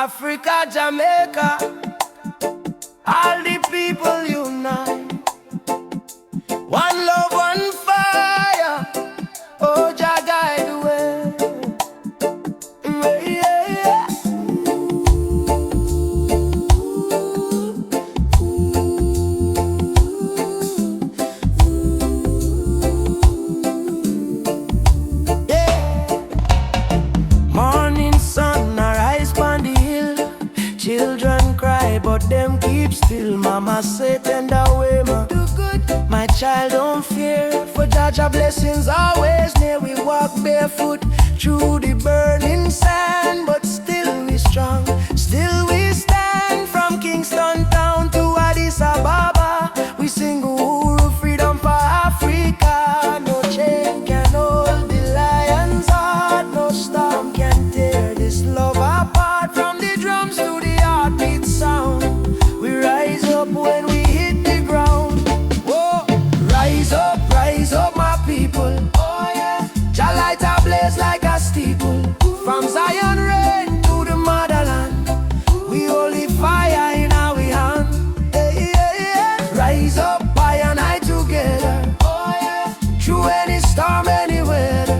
Africa, Jamaica, all the people unite. One love, one fire, oh Jah guide the way. Yeah, yeah. Morning sun arise on the hill. Children cry but them keep still. Mama say tender way ma do good. My child don't fear, for Jah blessings always near. We walk barefoot through the burning sand, but still we strong, still we stand. From Kingston town to Addis Ababa, we sing Uhuru, freedom for Africa. No chain can hold the lion's heart, no storm can tear this love apart. From the drums to the heartbeat sound, we rise up when we hit the ground. Whoa, rise up my people. Oh yeah, Jah light a blaze like a steeple. From Zion rain to the motherland, we holy fire in our hand. Hey, yeah, yeah. Rise up, I and I together. Oh yeah, through any storm, any weather.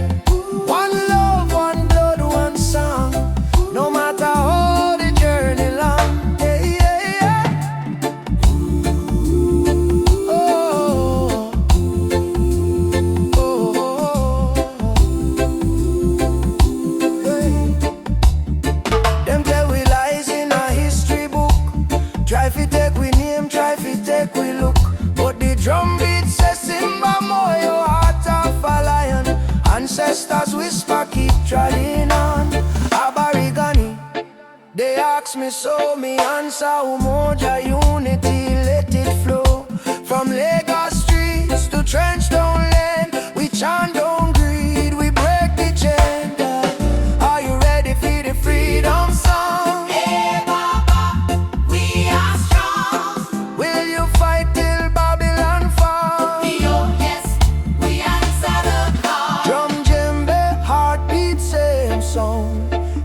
One love, one blood, one song. No matter how the journey long. Hey, yeah, yeah. Oh, oh, hey. Them tell we lies in a history book. Try fi take we name, try fi take we look. But the drum beat says Simba Moyo, heart of a lion. Ancestors whisper, keep treading on. Aborigine, they ask me so, me answer Umoja unity, let it flow. From Lagos streets to Trenchtown Lane, we chant don't greed, we break the chain. Are you ready for the freedom song? Hey Baba, we are strong. Will you fight till Babylon fall? Oh yes, we answer the call. Drum, djembe, heartbeat, same song.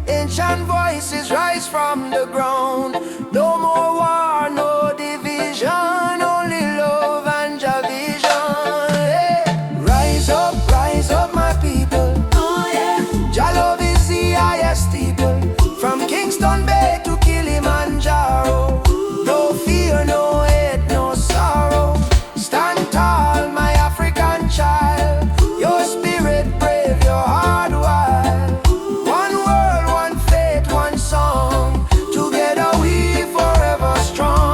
Ancient voices rise from the ground. No more war, no division, only love and Jah vision. Hey, rise up my people. Oh yeah, Jah love is the highest steeple. From Kingston Bay to Kilimanjaro, no fear, no hate, no sorrow. Stand tall, my African child. Your spirit brave, your heart wild. One world, one faith, one song. Together we forever strong.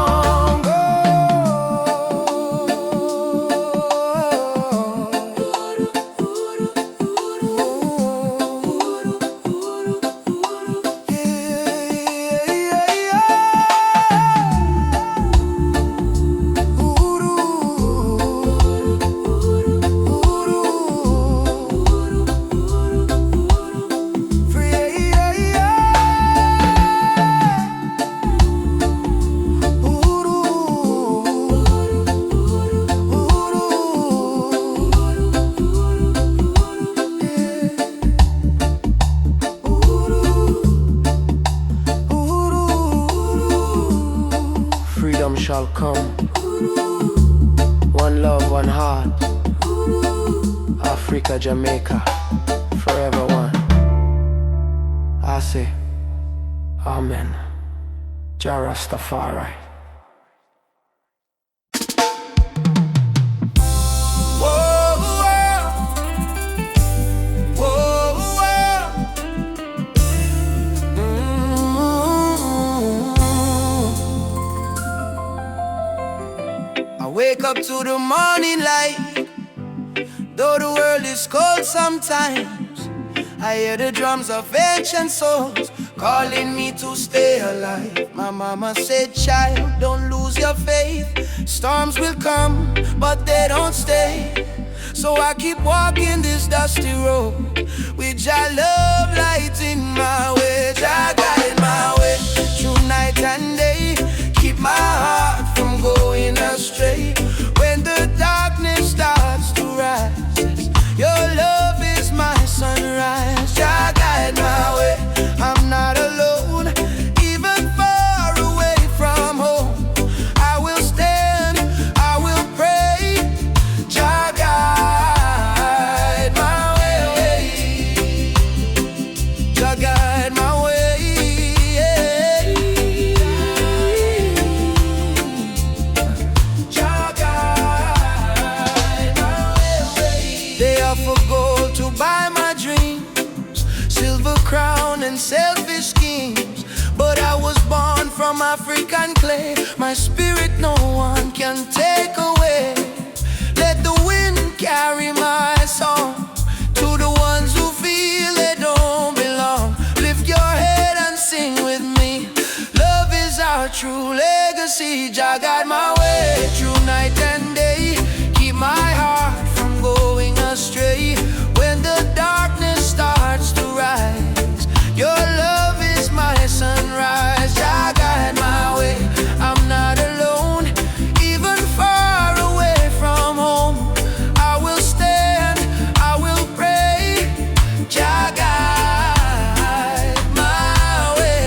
Freedom shall come. One love, one heart. Africa, Jamaica, forever one. I say, Amen. Jah Rastafari. Wake up to the morning light, though the world is cold sometimes. I hear the drums of ancient souls calling me to stay alive. My mama said, child, don't lose your faith. Storms will come, but they don't stay. So I keep walking this dusty road with Jah love lighting my way. Jah guide my way through night and day. Keep my heart from going astray. When the darkness starts to rise, your love is my sunrise. Jah guide my way, I'm not alone. Even African clay. My spirit no one can take away. Let the wind carry my song to the ones who feel they don't belong. Lift your head and sing with me. Love is our true legacy. Jah guide my way through night and day. Keep my heart from going astray. When the darkness starts to rise, your love is my sunrise. Jah guide my way. I'm not alone, even far away from home. I will stand, I will pray. Jah guide my way.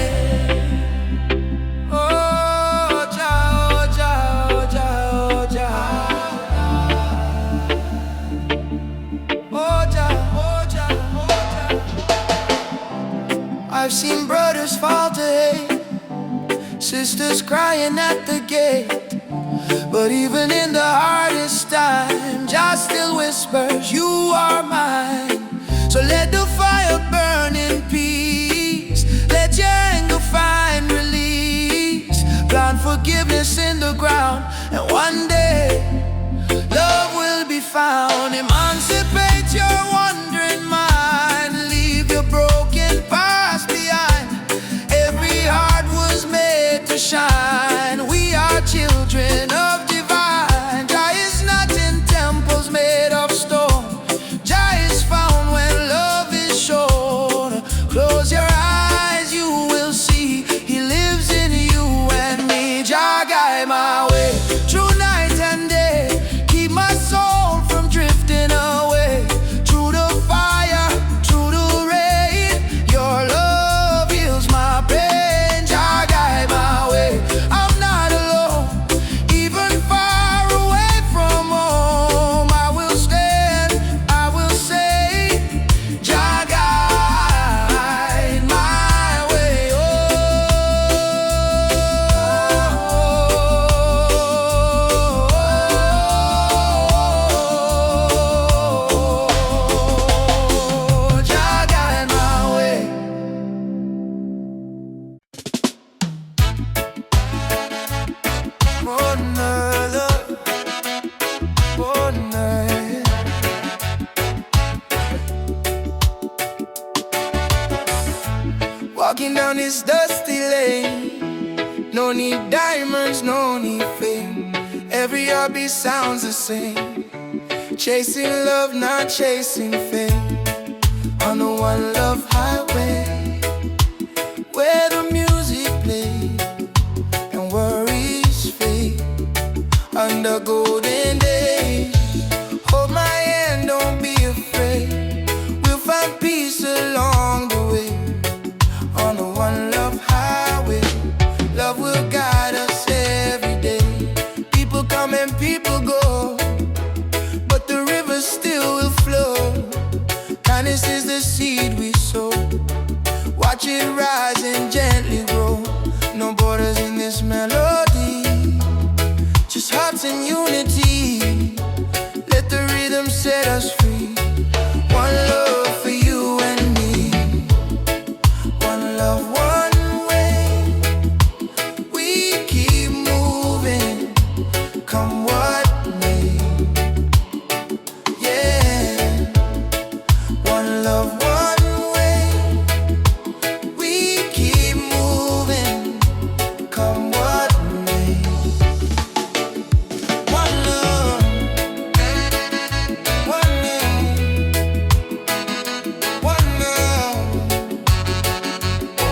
Oh Jah, oh Jah, oh Jah, oh Jah. Oh Jah, oh Jah, oh Jah. I've seen brothers fall to hate, sisters crying at the gate. But even in the hardest time, Jah still whispers, you are mine. So let the fire burn in peace. Let your anger find release. Plant forgiveness in the ground, and one day love will be found. Emancipate your wandering mind. Leave your broken past behind. Every heart was made to shine. We are children of divine. Jah is not in temples made of stone. Jah is found when love is shown. Close your eyes, you will see He lives in you and me. Jah guide my way through night and day. Keep my soul from drifting away. Through the fire, through the rain, your love heals my pain. Jah guide my way. I'm not alone, even far away from home. I will stand, I will say, Jah guide my way. Oh, Jah guide my way. One night, one night. Walking down this dusty lane, no need diamonds, no need fame. Every heartbeat sounds the same. Chasing love, not chasing fame. On the one love highway, where the music plays and worries fade. Under golden days, hold my hand, don't be afraid. We'll find peace along the way. On the one love highway, love will guide us every day. People come and people go, but the river still will flow. Kindness is the seed we sow. Watch it rise and gently grow. No borders in this melody, just hearts in unity. Let the rhythm set us free. One love for you and me. One love, one way. We keep moving, come what may. Yeah. One love, one way. We keep moving, come what may. One love, one name. One love,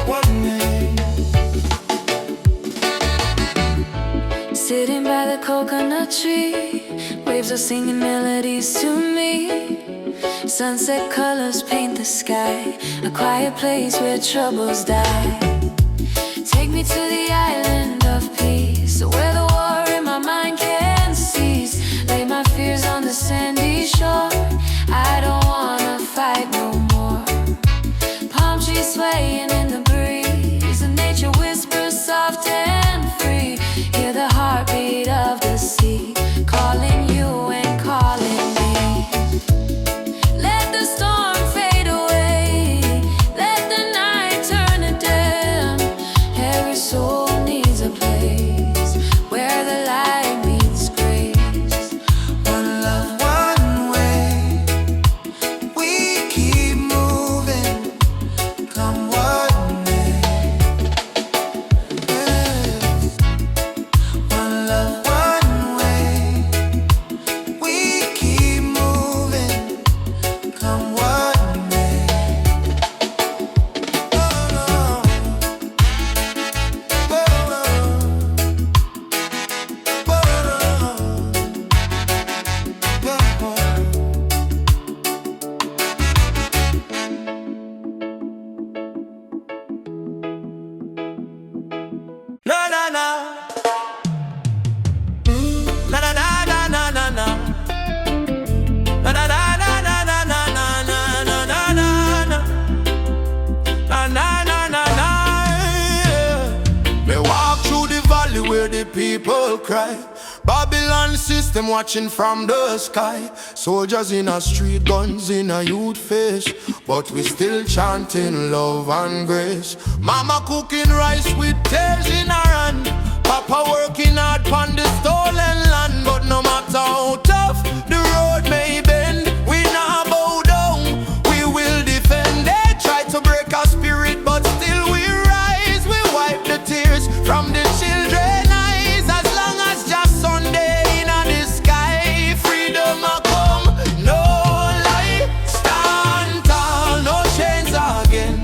one name. Sitting by the coconut tree, waves are singing melodies to me. Sunset colors paint the sky, a quiet place where troubles die. Take me to the island of peace, where the war in my mind can cease. Lay my fears on the sandy shore. I don't wanna fight no more. Palm trees swaying in the breeze, and nature whispers soft and free. Hear the heartbeat of the sea, calling you and calling me. Let the storm fade away, let the night turn to dim. Every soul needs a na. Na na na na na na na. Na na na na na na na na na na na na. Na na na na na. Me walk through the valley where the people cry. Babylon system watching from the sky. Soldiers in a street, guns in a youth face, but we still chanting love and grace. Mama cooking rice with tears in her hand. Papa working hard on the stolen land. But no matter how tough the road may bend, we not bow down, we will defend. They try to break our spirit, but still we rise. We wipe the tears from the children eyes. As long as just Sunday in the sky, freedom a come, no lie. Stand tall, no chains again.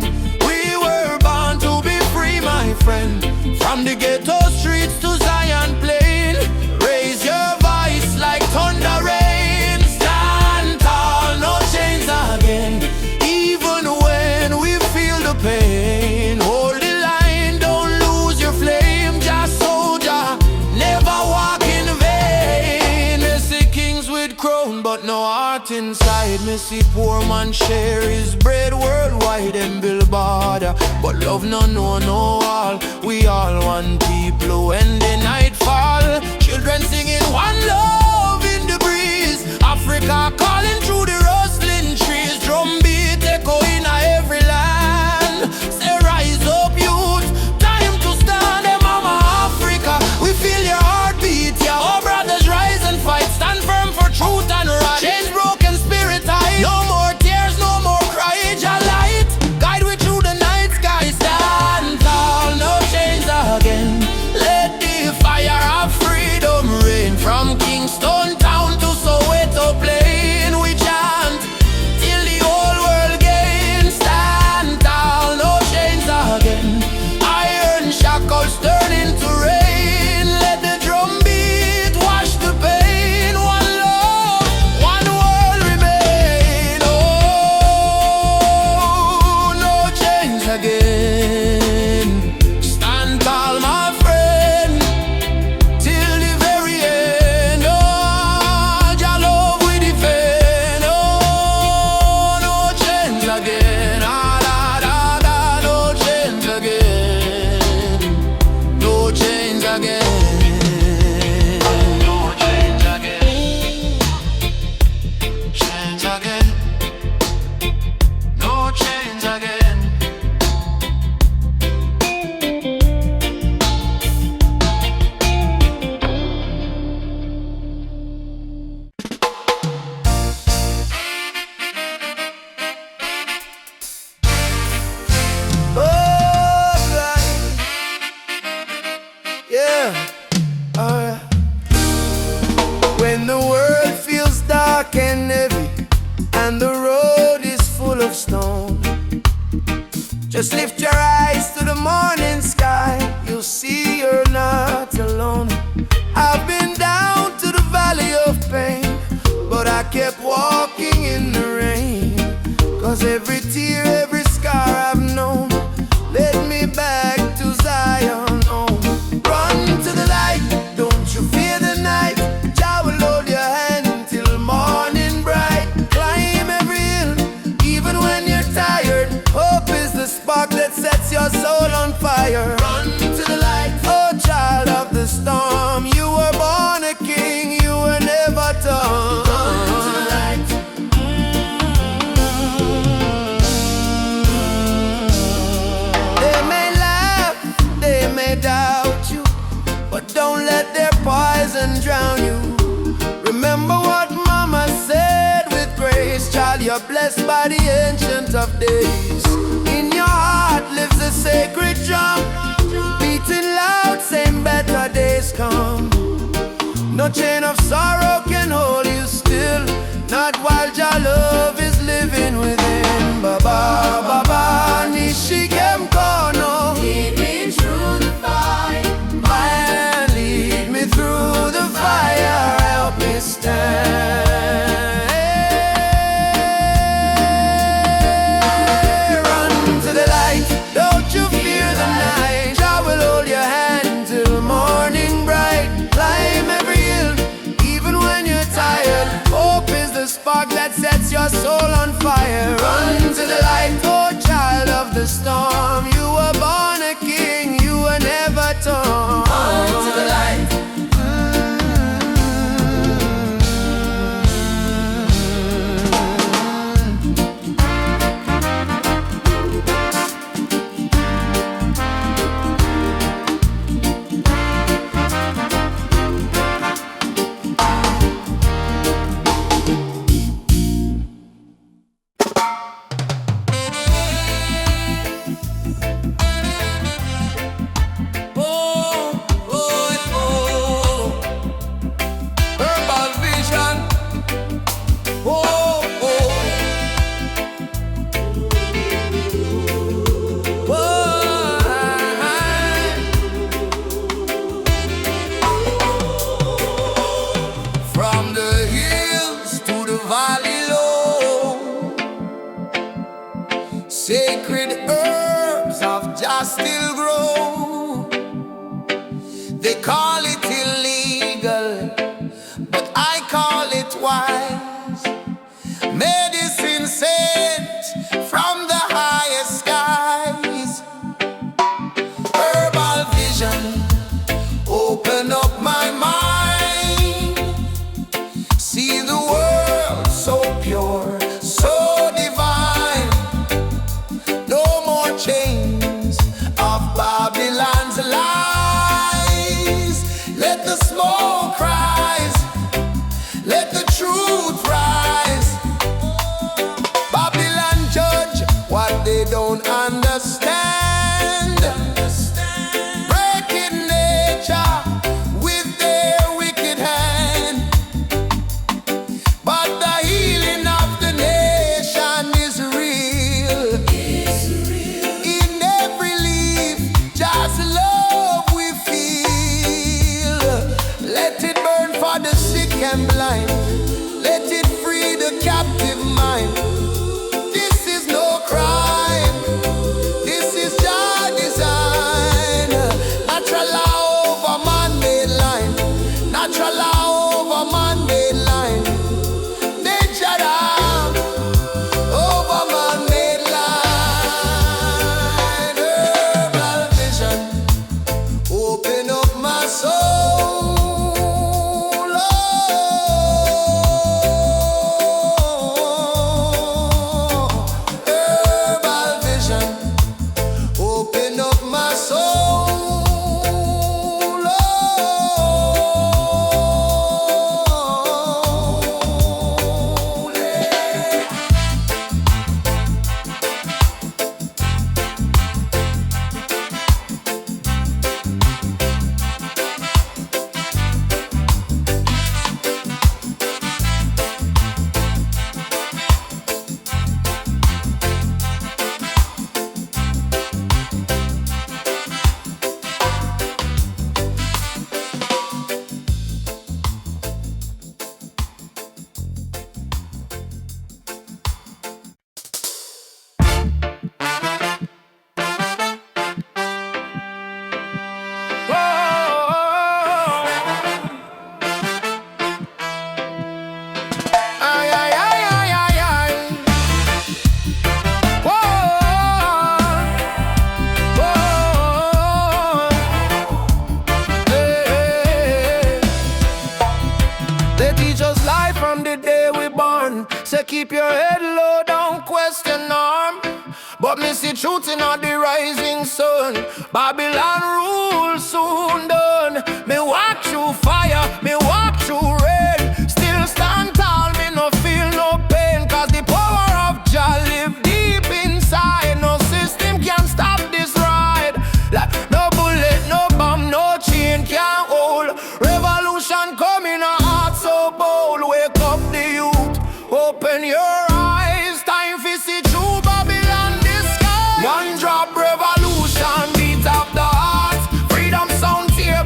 We were born to be free, my friend. From the ghetto streets to Zion Plain, raise your voice like thunder rain. Stand tall, no chains again. Even when we feel the pain, hold the line, don't lose your flame. Just soldier, never walk in vain. Me see kings with crown, but no heart inside. Me see poor man share his bread worldwide and build border, but love no know no all. We all one people when the night fall. Children singing one love in the breeze. Africa calling through the rustling trees. Drum beat echo in every land. Say rise up youth, time to stand. Hey mama Africa, we feel your heartbeat. Yeah, our brothers rise and fight. Stand firm for truth and right. Chains broken, spirit high. No more tears, no more cry. Jah light, guide we through the night sky. Stand tall, no chains again. Let the fire of freedom rain. From Kingston town to Soweto plain, we chant till the whole world gains. Stand tall, no chains again. Iron shackles turn into rain. Let the drum beat wash the pain. One love, one world remain. Oh, no chains again. Stand tall, my friend, till the very end. Oh, Jah love we defend. Oh, no chains again. Ah, da, da, da, no chains again. No chains again. No chains again. Chains again. No chains again. Oh, right. Yeah. Alright. When the world feels dark and heavy and the road is full of stone, just lift your eyes to the morning sky. You'll see you're not alone. I've been down to the valley of pain, but I kept walking in the rain. 'Cause every tear, every scar I've known led me back to Zion home. Run to the light, don't you fear the night. Jah will hold your hand till morning bright. Climb every hill, even when you're tired. Hope is the spark that sets your soul on fire. Run to the light, oh child of the storm. You were born a king, you were never done. Run to the light. They may laugh, they may doubt you, but don't let their poison drown you. Remember what mama said with grace. Child, you're blessed by the ancient of days. In your heart lives a sacred drum, beating loud, saying better days come. No chain of sorrow can hold you still, not while your love is living within. Baba, Baba, Nishikem Kono. Lead me through the fight. Man, lead me through the fire, help me stand. Run to the light, don't you fear the night. I will hold your hand till they don't understand. Breaking nature with their wicked hand. But the healing of the nation is real. In every leaf, just love we feel. Let it burn for the sick and blind. Let it free the captive mind. This is no crime. This is God's design. Natural law over man-made line. Natural law over man-made line. Nature law over man-made line. Herbal vision, open up my soul. Herbal vision, open up my soul. Ay, ay, ay, ay, ay, ay. Hey. They teach us life from the day we born. Say keep your head low, don't question norm. But me see truth in all the rising sun. Babylon rule soon done. Me walk through fire, me walk through rain. Still stand tall, me no feel no pain. Cause the power of Jah live deep inside. No system can stop this ride. Like no bullet, no bomb, no chain can hold. Revolution coming, a heart so bold. Wake up the youth, open your eyes. Time for see true Babylon disguise. One drop revolution, beat up the heart. Freedom sound tear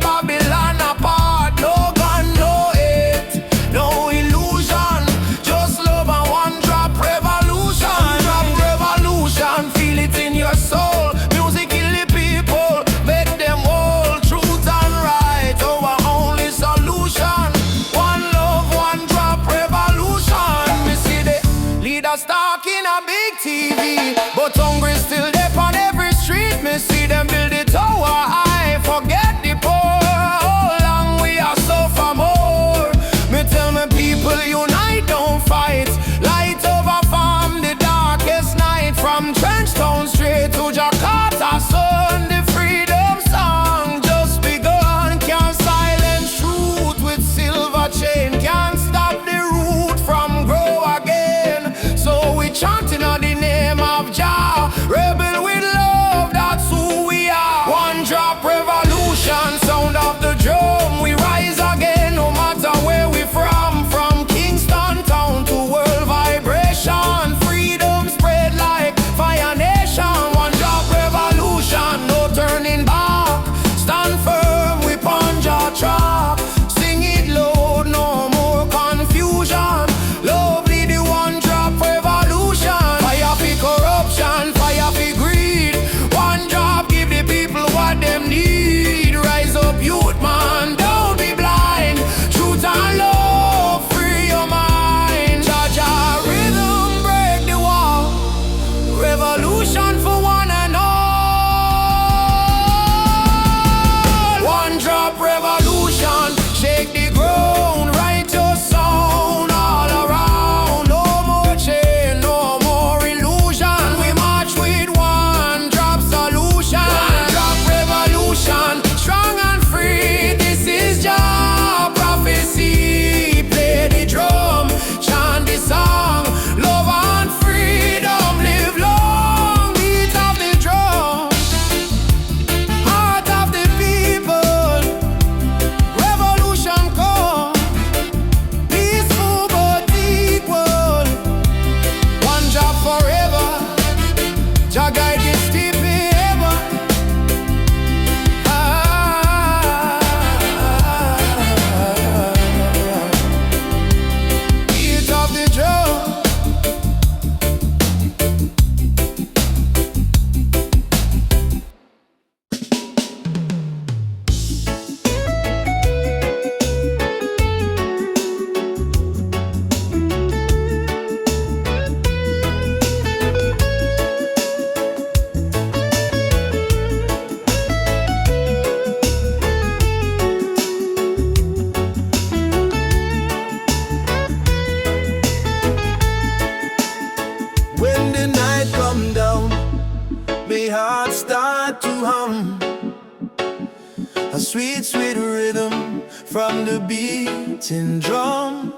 a sweet, sweet rhythm from the beating drum.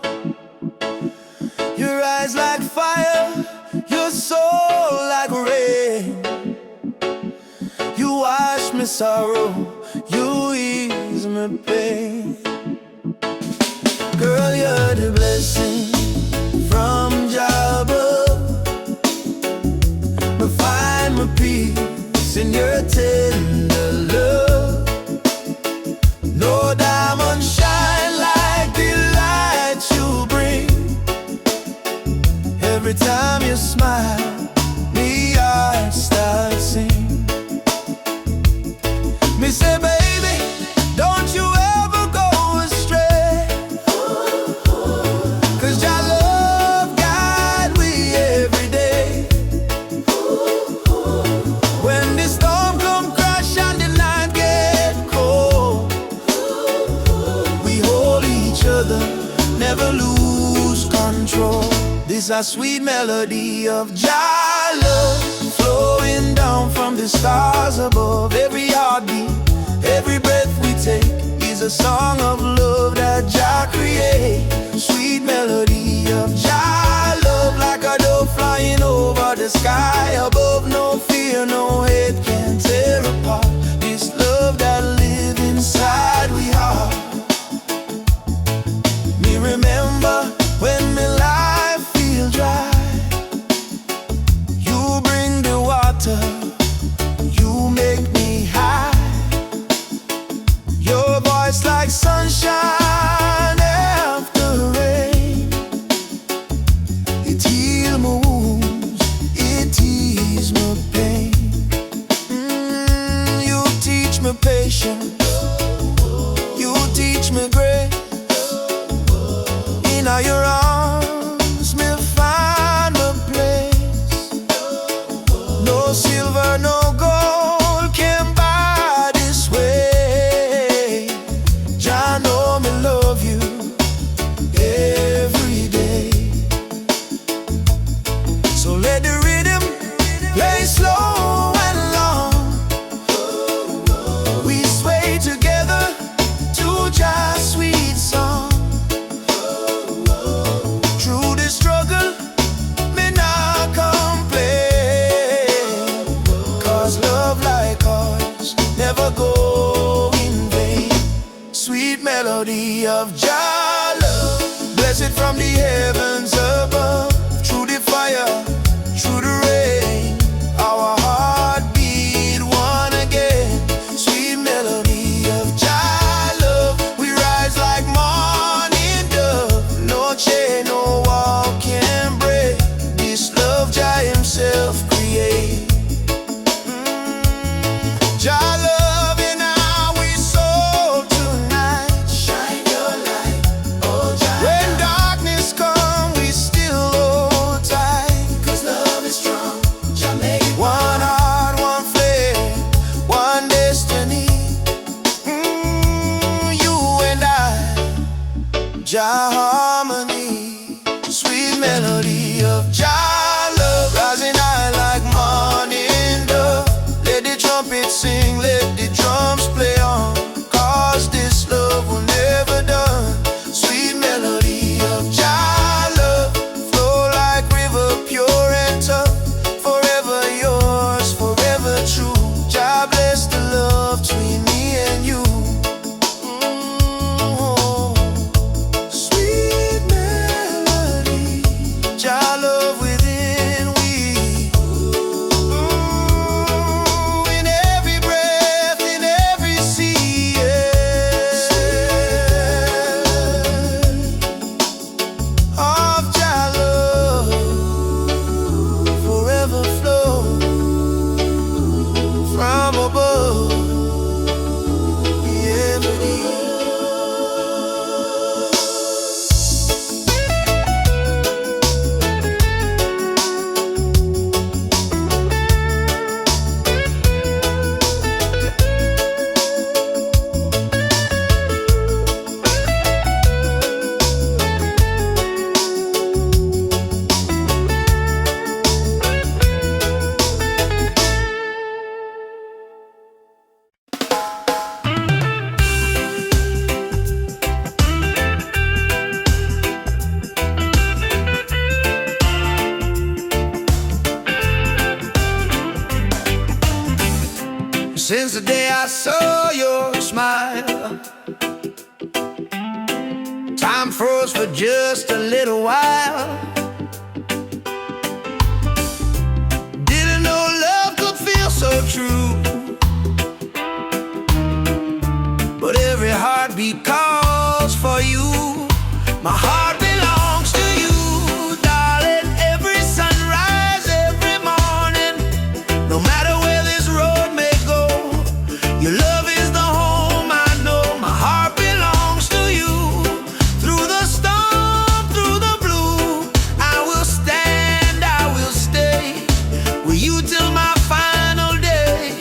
Your eyes like fire, your soul like rain. You wash me sorrow, you ease my pain. Girl, you're the blessing from Jah above. I find my peace in your tender love. No diamond shine like the light you bring. Every time you smile, me heart starts sing. Me say, baby, don't you ever go astray, 'cause Jah love guide we every day. When the storm come crash and the night get cold, we hold each other, never lose control. This a sweet melody of Jah love, flowing down from the stars above. Every heartbeat, every breath we take is a song of love that Jah create. Sweet melody of Jah love, like a dove flying over the sky above. No fear, no hate can tear apart this love that live inside we heart. Me remember when me life feel dry, you bring the water, you make me high. Your voice like sunshine after rain. It heal my wounds, it ease my pain. You teach me patience, you teach me grace. In your arms me find my place. No silver, no gold can buy this way. Jah know me love you every day. So let the rhythm play slow and long. We sway together to Jah's sweet song. Through the struggle, me not complain, 'cause love like ours never go in vain. Sweet melody of Jah love, blessed from the heavens above. Through the fire, through the rain, our heart beat one again. Sweet melody of Jah love, we rise like morning dove. No chain, no wall can break this love Jah himself create. Jah love in our soul tonight. Shine your light, oh Jah. When darkness come, we still hold tight, 'cause love is strong. Jah make it one heart, one flame, one destiny. You and I, Jah harmony. Sweet melody of Jah love, rising high like morning dove. Let the trumpet sing, let the drums play on, 'cause this love will never done. Sweet melody of Jah love, flow like river, pure and tough. Forever yours, forever true. Jah bless the love between me and you. Sweet yours for just a little while. Didn't know love could feel so true, but every heartbeat calls for you. My heart belongs to you, darling. Every sunrise, every morning, no matter where this road may go, your love is the home I know. My heart belongs to you. Through the storm, through the blue, I will stand, I will stay with you till my final day.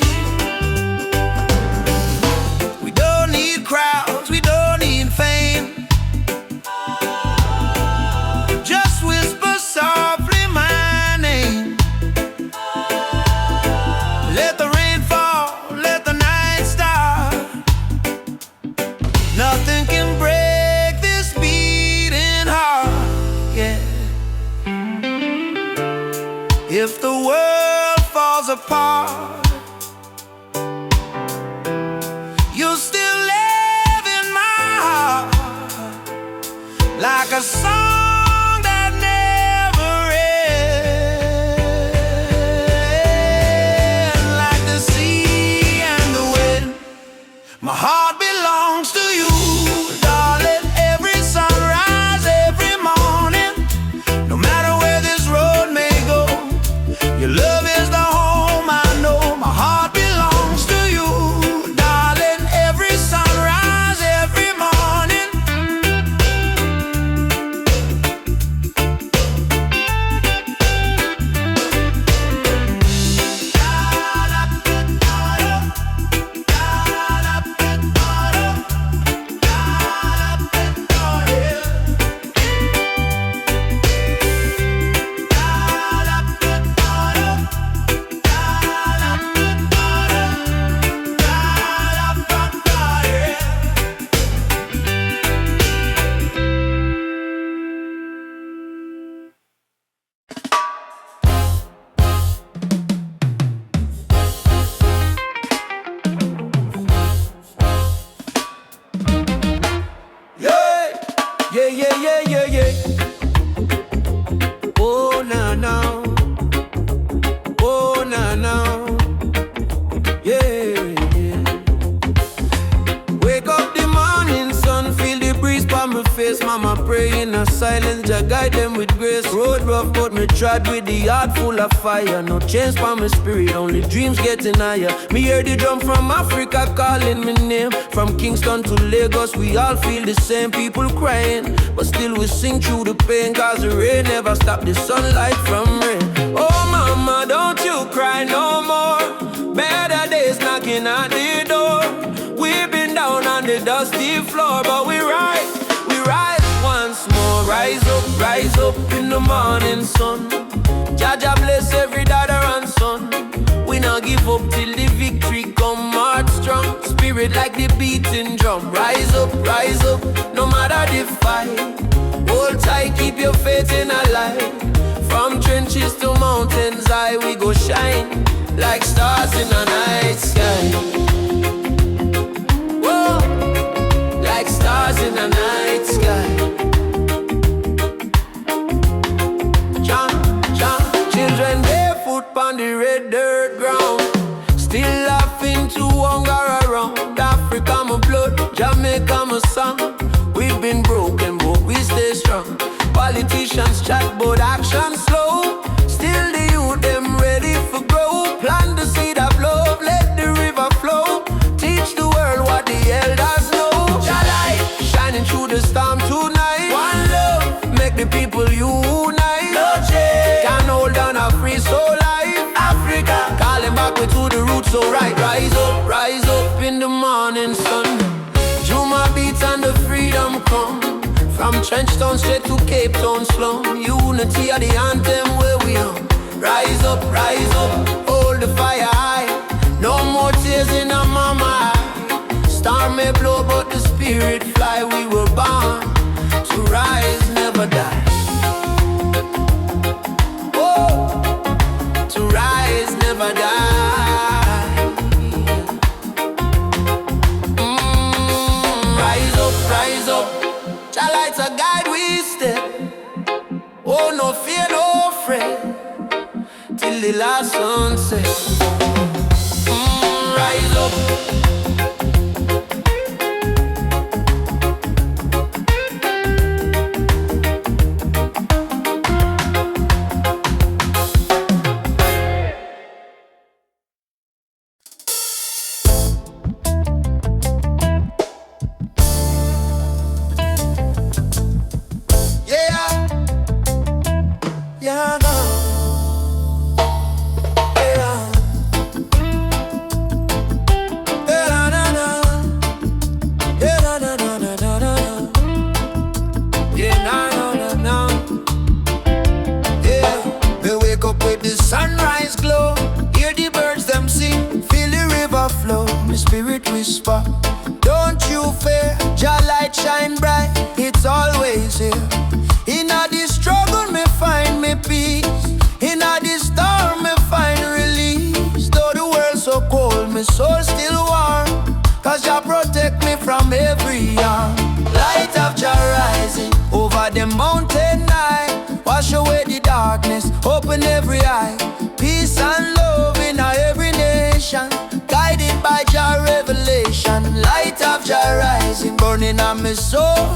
We don't need crowds, we don't need fame. Just whisper softly my name. Let the rain fall, let the night start. Nothing can break this beating heart, yeah. If the world falls apart, you'll still live in my heart, like a song that never ends, like the sea and the wind. My heart belongs to you, darling. Every sunrise, every morning, no matter where this road may go, your love is the home I know. My heart belongs to you, darling. Every sunrise, every morning. Yeah, yeah, yeah, yeah, yeah, yeah. Oh, na, na. Oh, na, na. Yeah, yeah. Wake up the morning sun, feel the breeze by my face. Mama pray in a silence, Jah guide them with grace. Road rough, but me trod with the heart full of fire. No change for my spirit, only dreams getting higher. Me hear the drum from Africa calling me name. From Kingston to Lagos, we all feel the same. People crying, but still we sing through the pain. Cause the rain never stop the sunlight from rain. Oh mama, don't you cry no more. Better days knocking at the door. We've been down on the dusty floor, but we rise once more. Rise up in the morning sun. Jah Jah bless every daughter and son. We not give up till the victory come. March strong, spirit like the beating drum. Rise up, no matter the fight. Hold tight, keep your faith in a light. From trenches to mountains high, we go shine like stars in a night sky. Whoa, like stars in a night sky. Children barefoot on the red dirt ground, still laughing to hunger around. Africa my blood, Jamaica my song. We've been broken but we stay strong. Politicians chat but action slow. Still the youth them ready for grow. Plant the seed of love, let the river flow. Teach the world what the elders know. Jah light shining through the storm tonight. One love, make the people unite. No change can hold on a free soul life. Africa calling back we to the roots, so right. Rise up in the morning sun. Juma beats and the freedom come. From Trenchtown straight to Cape Town slum. Unity are the anthem where we are. Rise up, hold the fire high. No more tears in our mama eye. Star may blow but the spirit fly. We were born to rise, never die. Whoa, to rise, never die. Rise up, Jah lights a guide we till the last sunset. Rise up. Sunrise glow, hear the birds them sing, feel the river flow, my spirit whisper, don't you fear, Jah light shine bright, it's always here. In a the struggle me find me peace, in a the storm me find release. Though the world so cold, my soul still warm, cause Jah protect me from every harm. Light of Jah rising over the mountain night, wash away the darkness, open every eye. Peace and love in every nation, guided by Jah revelation. Light of Jah rising, burning on my soul,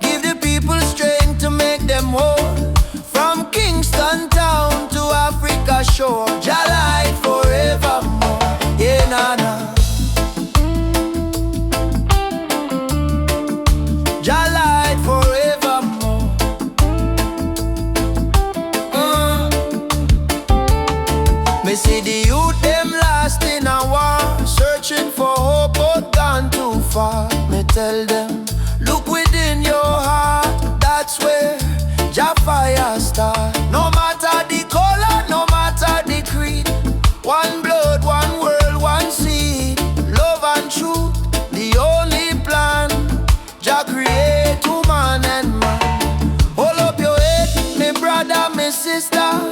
give the people strength to make them whole. From Kingston town to Africa shore, Jah light forevermore. Yeah, nah, nah. Jah light forevermore. Me see the youth them lost in a war, searching for hope but gone too far. Me tell them, look within your heart, that's where Jah fire start. No matter the color, no matter the creed, one blood, one world, one seed. Love and truth, the only plan. Jah create woman and man. Hold up your head, me brother, me sister,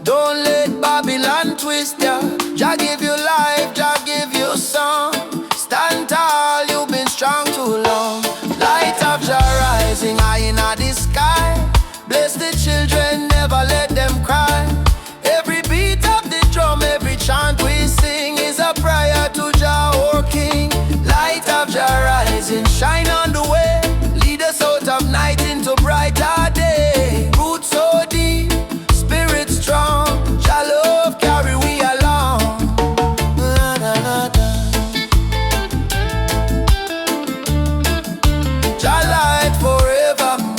don't let Babylon twist ya. Jah give you life, Jah give you song. Stand tall, you've been strong too long. Light of Jah rising high in the sky, bless the children, never let them cry. Every beat of the drum, every chant we sing is a prayer to Jah, our King. Light of Jah rising, shine on the way, lead us out of night into brighter day. Roots so deep, spirit strong, Jah love carry we along. Na, na, na, na. Jah light forevermore.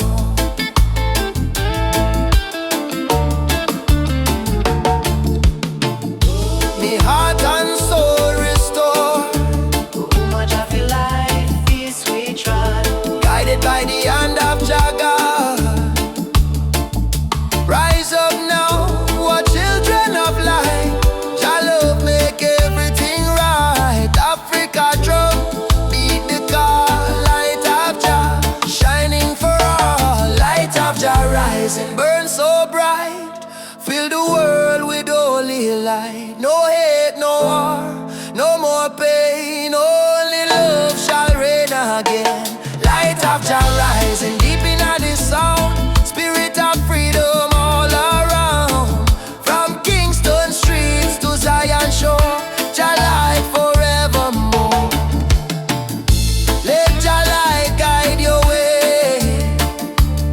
Me heart and soul restore, Much of your life is we trod. guided by the hand of Jah God. Rise up now, what children of light. Jah love make everything right. Africa drum, beat the call. Light of Jah, shining for all. Light of Jah rising, burn so bright, fill the world with holy light. No hate, no war, no more pain, only love shall reign again. Light of Jah rising, deep in the sound, spirit of freedom all around. From Kingston streets to Zion shore, Jah light forevermore. Let Jah light guide your way,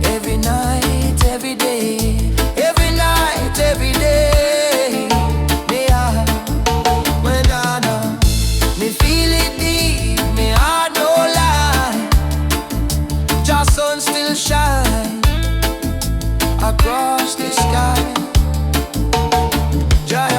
every night, every day, every night, every day. Me feel it deep, me heart no lie. Jah sun still shine across the sky. Jah.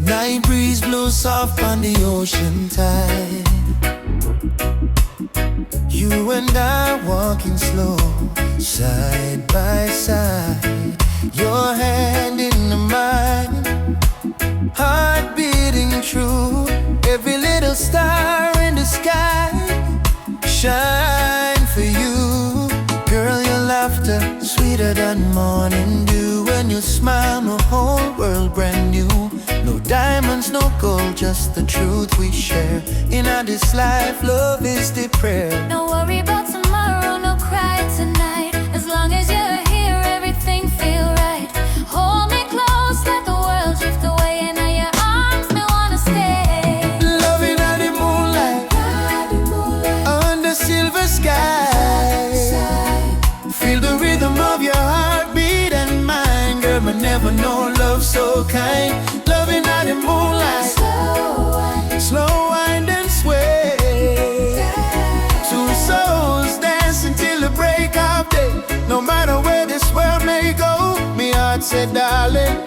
Night breeze blows soft on the ocean tide. You and I walking slow, side by side, your hand in mine, heart beating true. Every little star in the sky shine for you. Girl, your laughter sweeter than morning dew. When you smile, my whole world brand new. No diamonds, no gold, just the truth we share. In our this life, love is the prayer. Don't worry about tomorrow, no cry tonight. As long as you're here, everything feel right. Hold me close, let the world drift away, and in your arms me wanna stay. Loving at the moonlight, under silver sky. Feel the rhythm of your heartbeat and mine. Girl, I never know love so kind. Loving at the moonlight, slow wind and sway. Two souls dancing till the break of day. No matter where this world may go, me heart said, darling,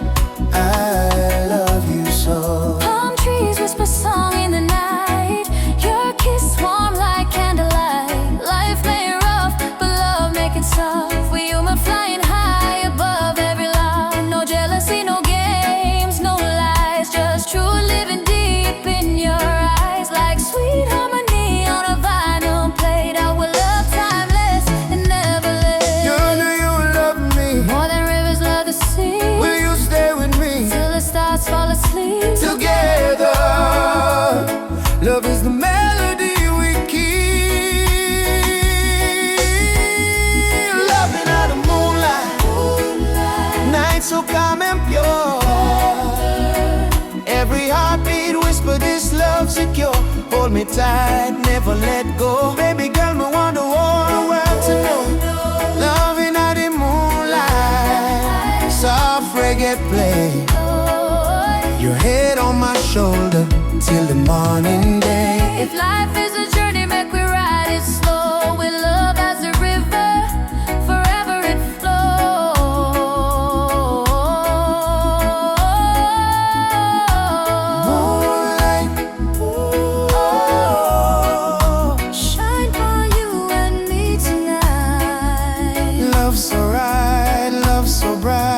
I love you so. Palm trees whisper song in the night. Your kiss warm like candlelight. Life may rough, but love make it soft. We human flying high above every lie. No jealousy, no games, no lies. Just true living deep in your eyes. Like sweet harmony on a vinyl plate. Our love timeless and never late. Girl, do you love me? More than rivers love the sea. Will you stay with me? Till the stars fall asleep. Together, love is the melody we keep. Loving out the moonlight, night so calm and pure. Every heartbeat whisper this love secure. Hold me tight, never let go. Baby girl, me want the whole world to know. Loving out the moonlight, soft reggae play. Your head on my shoulder till the morning day. If life is a journey, make we ride it slow. With love as a river, forever it Moonlight, flows. Shine for you and me tonight. love so right, love so bright.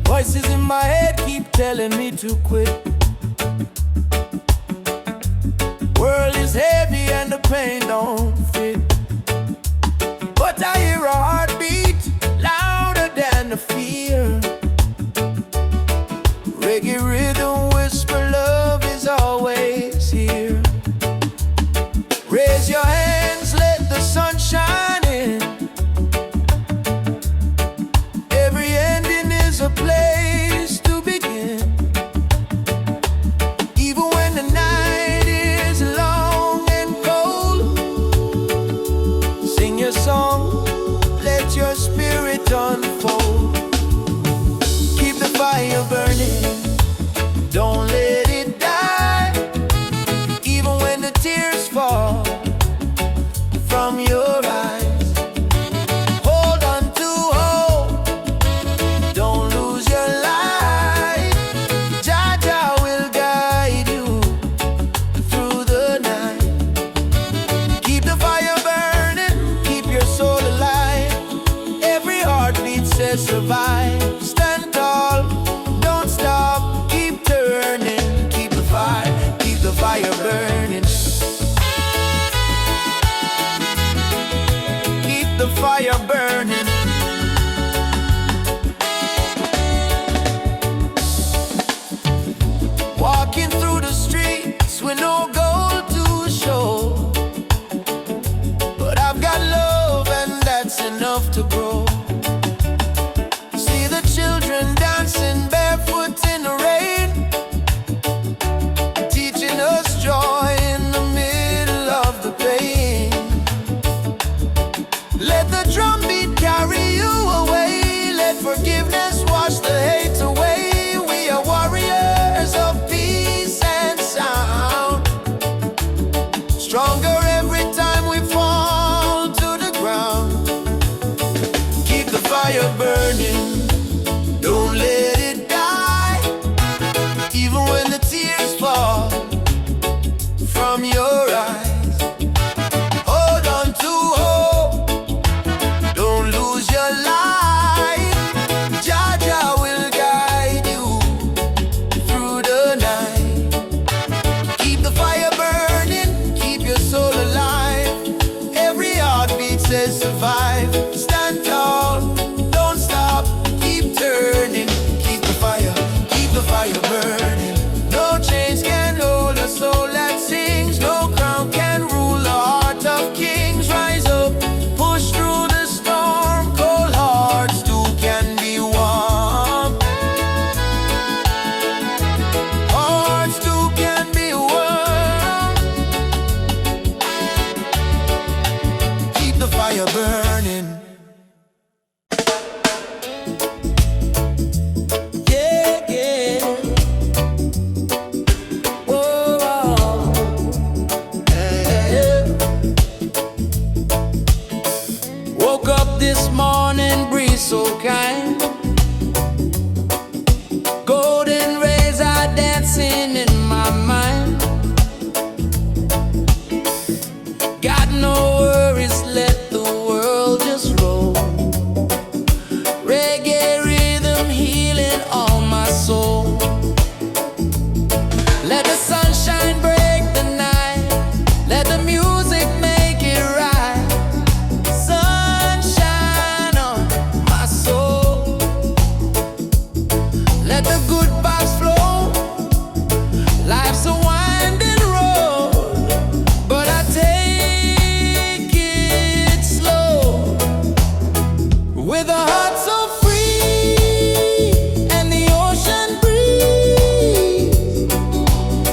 Voices in my head keep telling me to quit. World is heavy and the pain don't fit. But I hear a heartbeat louder than the fear. Reggae rhythm whisper love is always here. Raise your hands, let the sun shine in. Every ending is a place to begin. Even when the night is long and cold, sing your song, let your spirit unfold. Keep the fire burning, don't let it die. Even when the tears fall from your eyes, hold on to hope, don't lose your light. Jaja will guide you through the night. Keep the fire burning, keep your soul alive. Every heartbeat says survive. Stand tall, don't stop, keep turning. Keep the fire burning. Keep the fire burning. Walking through the streets with no gold to show, but I've got love and that's enough to grow. See the children forgiveness wash the hate away. We are warriors of peace and sound, stronger every time we fall to the ground. Keep the fire burning, don't let it die. Even when the tears fall from your eyes, hold on to hope, don't lose your light. Jaja will guide you through the night. Keep the fire burning, keep your soul alive. Every heartbeat says survive. Stand tall, don't stop, keep turning. Keep the fire burning. No chains can hold a soul that sings. No crown can rule the heart of kings. Rise up, push through the storm. Cold hearts too can be warm. Hearts too can be warm. Keep the fire burning. Yeah, yeah. Whoa, yeah. Woke up this morning, breeze so kind. Golden rays are dancing in my mind. Got no worries, let the world just roll. Reggae rhythm healing all my soul. Let the sunshine break the night. Let the music make it right. Sunshine on my soul. Let the good vibes flow. Life's a winding road, but I take it slow. With a heart so free and the ocean breeze.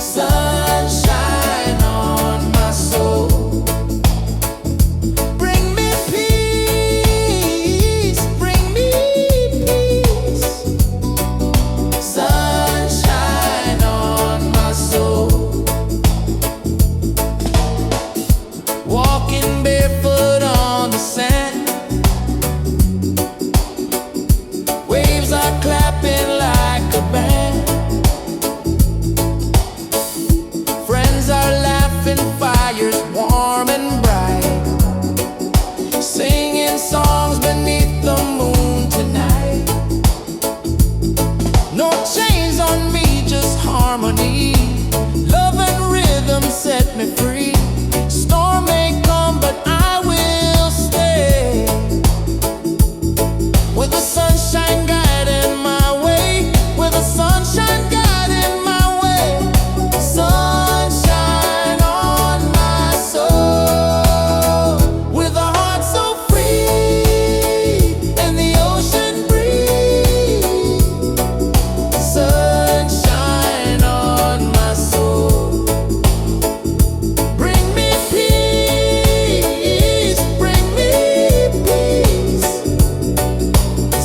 Sunshine on my soul. Bring me peace, bring me peace. Sunshine on my soul. Walking barefoot on the sand. Waves are clapping like a band. Friends are laughing, fires warm and bright. Singing songs beneath the moon tonight. No chains on me, just harmony. Love and rhythm set me free. Storm may come, but I will stay. With the sunshine guiding my way. With the sunshine guiding my way. Sunshine on my soul. With a heart so free and the ocean breeze. Sunshine on my soul. Bring me peace, bring me peace.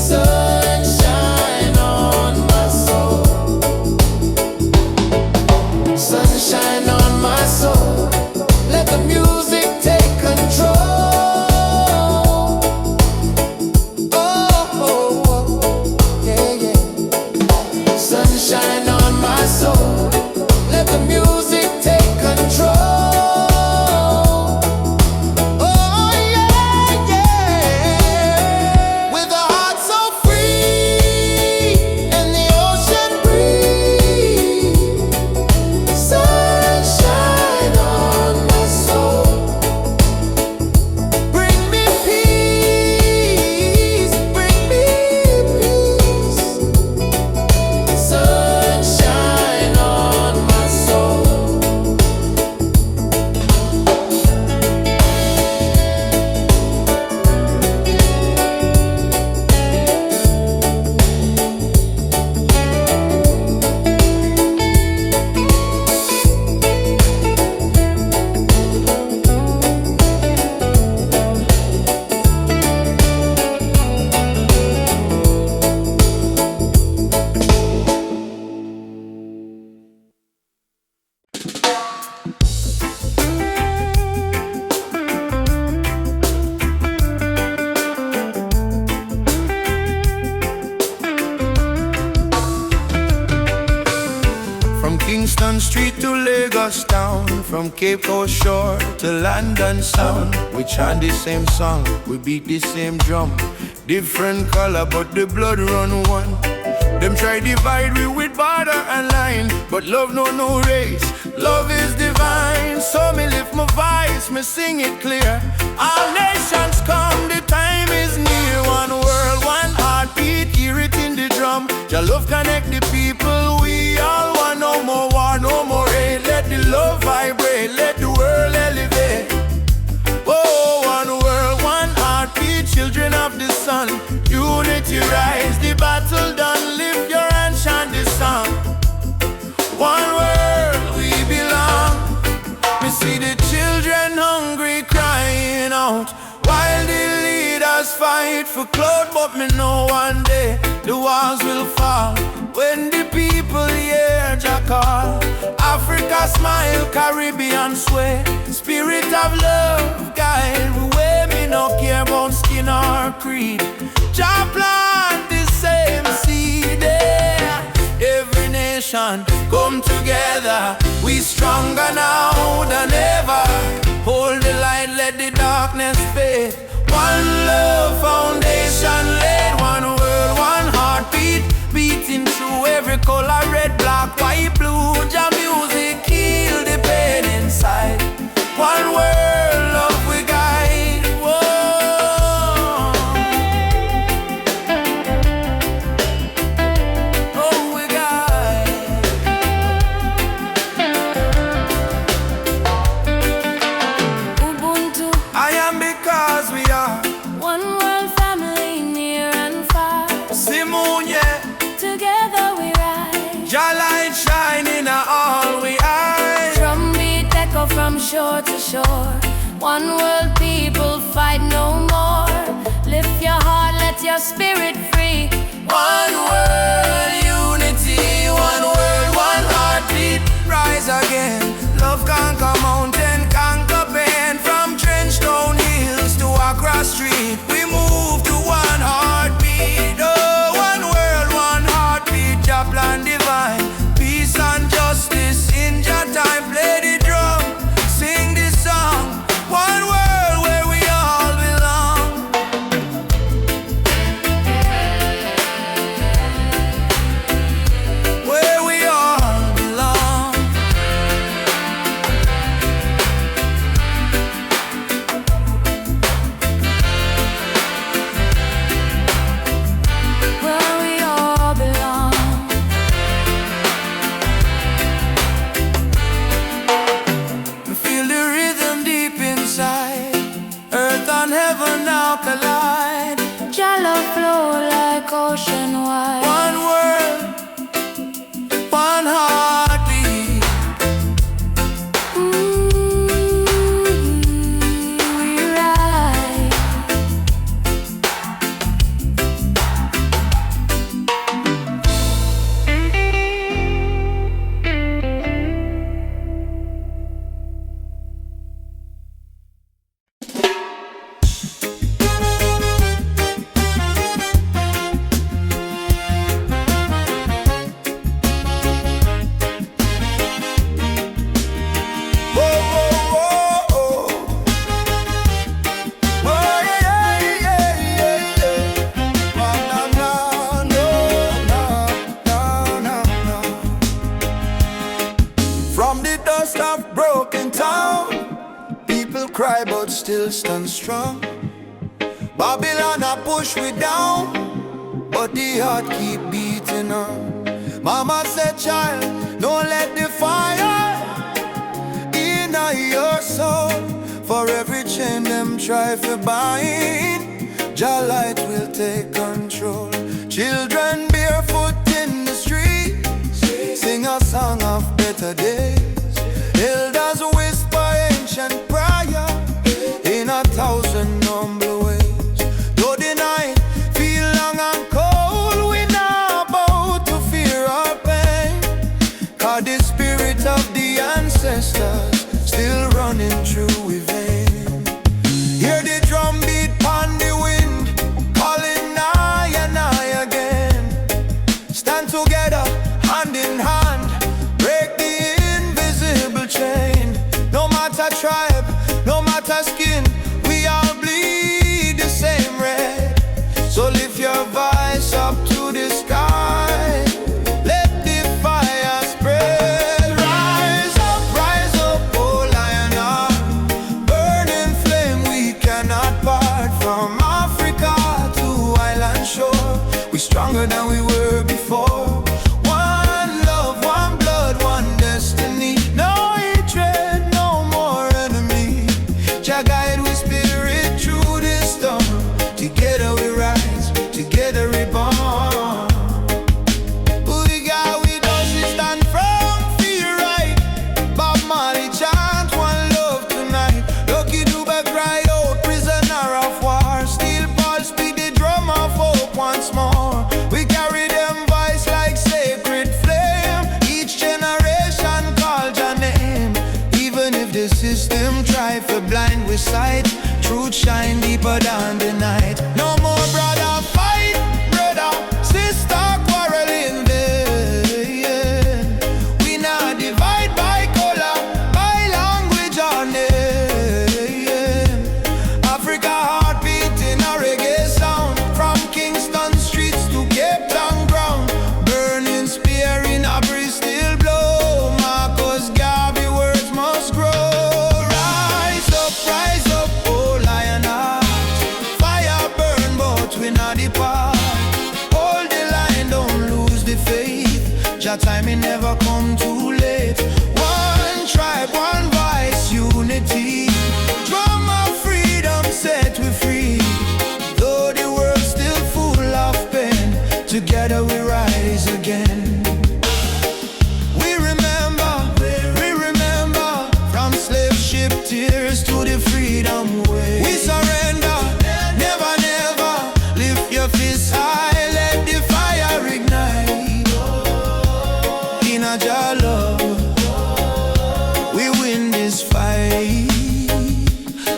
Sunshine on my soul. Sunshine on my soul. Let the music take control. Oh, oh, oh, yeah, yeah. Sunshine on my soul. Let the music take control. Oh, yeah, yeah. With a heart so free and the ocean breeze. Sunshine on my soul. Bring me peace, bring me peace. Sunshine on my soul. Kingston Street to Lagos town, from Cape Coast shore to London sound. We chant the same song, we beat the same drum. Different color but the blood run one. Them try divide we with border and line, but love no race, love is divine. So me lift my voice, me sing it clear. All nations come, the time is near. One world, one heartbeat, hear it in the drum. Your love connect the people, we all want. No more war, no more hate. Let the love vibrate, let the world elevate. Oh, one world, one heartbeat, children of the sun. Unity rise, the battle done. Lift your hand, chant this song. One world, we belong. We see the children hungry, crying out, while the leaders fight for clout. But me know one day the walls will fall when the people hear Jah call. Africa smile, Caribbean sway. Spirit of love guide the way. Me no care about skin or creed. Jah plant the same seed there. Every nation come together. We stronger now than ever. Hold the light, let the darkness fade. One love foundation laid. One world, one heartbeat, beating through every color. Red, black, white, blue. Jah music heal the pain inside. One world, love we guide. Whoa. Oh, we guide. Ubuntu, I am because we are one world family, near and far. Simunye. Together we rise. Jah light shining on all we eyes. Drumbeat echo from shore to shore. One world, people fight no more. Lift your heart, let your spirit free. One world, unity. One world, one heartbeat. Rise again. Love conquer mountain, conquer pain. From Trenchtown hills to Accra Street, we move to one heartbeat. Oh, one world, one heartbeat. Jah plan divine, peace and justice in Jah time. Play the drum, sing this song. One world where we all belong. Where we all belong. Where we all belong. Feel the rhythm deep inside. Earth and heaven now collide. Jah love flow like ocean wide. One world, one heartbeat. We ride. Whoa, whoa, whoa, whoa. Oh, yeah, yeah, yeah, yeah. Oh, no, no, no, no, no. From the dust of broken town, people cry but still stand strong. Babylon a push we down, but the heart keep beating on. Mama said, child, don't let the fire in your soul. For every chain them try to bind, Jah light will take control. Children barefoot in the streets, sing a song of better days. Elders whisper ancient prayer in 1,000 humble ways. Though the night feel long and cold, we not about to fear or pain. 'Cause the spirit of the ancestors still running through we vein. Hear the drum beat on the wind, calling I and I again. stronger than we were before. One love, one blood, one destiny. No hatred, no more enemy. Jah guide with spirit through this storm. Together we rise, together we born. We got with us, we stand firm, feel right. Bob Marley chant one love tonight. Lucky Dube cry out, prisoner of war. Still Paul speak the drum of hope once more. We carry them voice like sacred flame. Each generation call your name. Even if the system try for blind with sight, truth shine deeper than the night. No more brother fight, brother, sister quarreling there. We not divide by color, by language or name. Africa heartbeat in a reggae sound. From Kingston streets to Cape Town ground. Burning spear in a breeze still blow. Marcus Garvey words must grow. Rise up, oh lion heart. Fire burn but we not depart. Hold the line, don't lose the faith. Jah time it never come too late. One tribe, one voice, unity. Drum of freedom set we free. Though the world's still full of pain, together we rise again. We remember, from slave ship tears to the freedom way. We surrender, never, never. Lift your fists high, let the fire ignite. In a Jah love, we win this fight.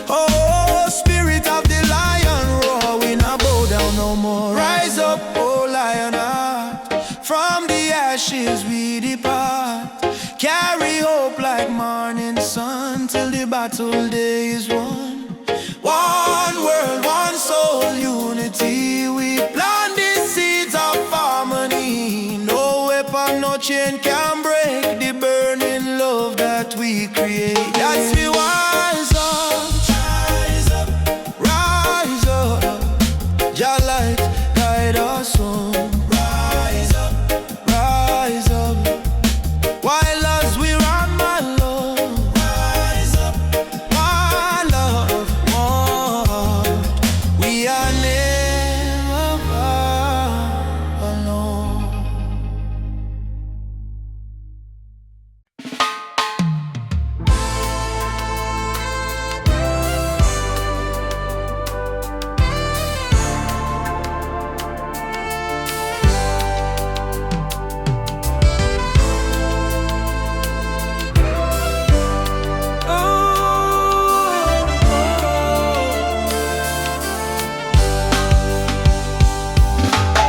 Oh, spirit of the lion roar, we not bow down no more. Rise up, oh lion heart. From the ashes we depart. Carry hope like morning sun till the battle day is won. One world, one soul, unity. We plant the seeds of harmony. No weapon, no chain can break the burning love that we create. That's we rise up, rise up. Jah light guide us home. Rise up. While as we run, my love. Rise up, my love, more. We are never alone.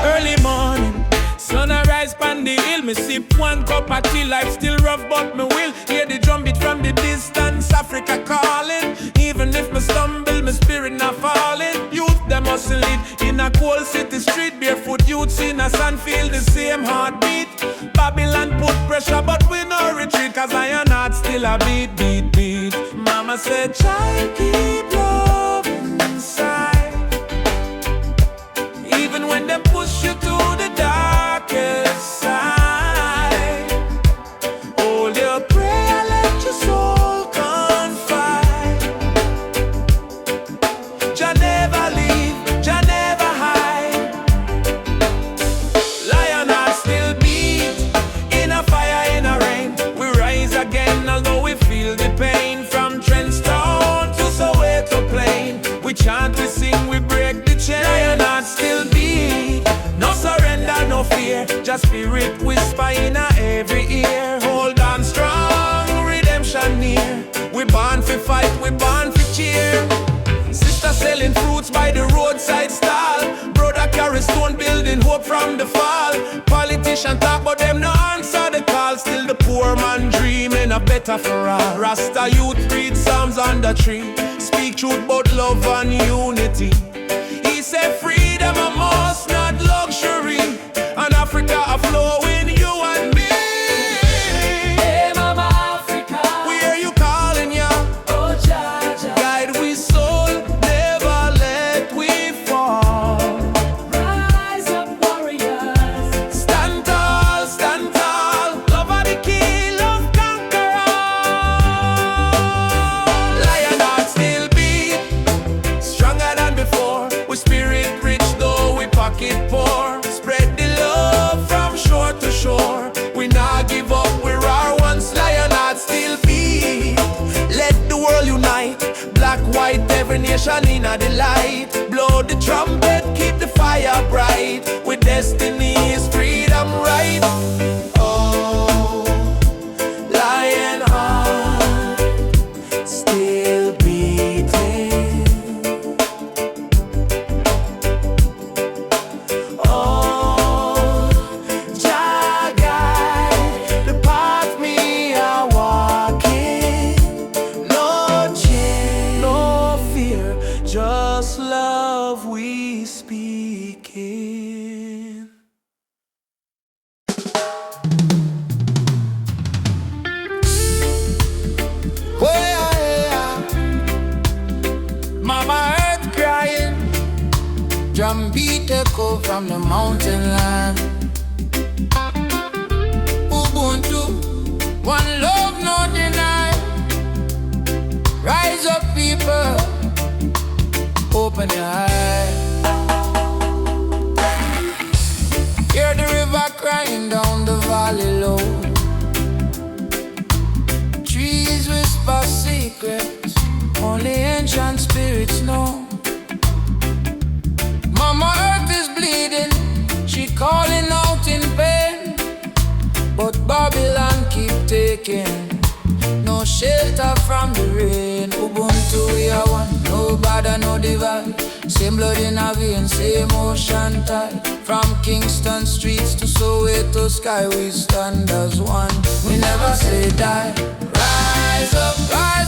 Early morning, sun arise pan the hill. Me sip one cup of tea, life still rough but me will. Hear the drum beat from the distance, Africa calling. Even if me stumble, my spirit not falling. Youth them hustle it in a cold city street. Barefoot youths in a sand feel the same heartbeat. Babylon put pressure but we no retreat. Cause iron heart still a beat. Mama said, child, keep love inside. Even when they push you to the darkest side, hold your prayer, let your soul confide. Jah never leave, Jah never hide. Lion heart still beat, in a fire, in a rain. We rise again, although we feel the pain. From Trenchtown to Soweto Plain, we chant, we sing, we break the chain. Lion heart still beat, no surrender, no fear. Just spirit whisper in a every ear. Hold on strong, redemption near. We born for fight, we born for cheer. Sister selling fruits by the roadside stall. Brother carry stone building hope from the fall. Politician talk but them no answer the call. Still the poor man dreaming a better for all. Rasta youth read Psalms on the tree. Speak truth but love and unity. He said freedom a must, not luxury. And Africa a flow in you and me. Hey, Mama Africa. We hear you calling ya. Oh, Jah. Guide we soul, never let we fall. Rise up, warrior. celebration in the light. Blow the trumpet, keep the fire bright. With destiny's freedom right. Oh, lion heart still beating. Oh, Jah guide the path me are walking. No change, no fear, just love we speaking. Oh yeah, yeah. Mama Earth crying, drum beat echo from the mountain land. Ubuntu, one love, no deny. Rise up, people, open your eyes. Hear the river crying down the valley low. Trees whisper secrets only ancient spirits know. Mama Earth is bleeding, she calling out in pain. But Babylon keep taking no shelter from the rain. Ubuntu we are one, no bother, no divide. Same blood in our veins, same ocean tide. From Kingston streets to Soweto sky, we stand as one. We never say die. Rise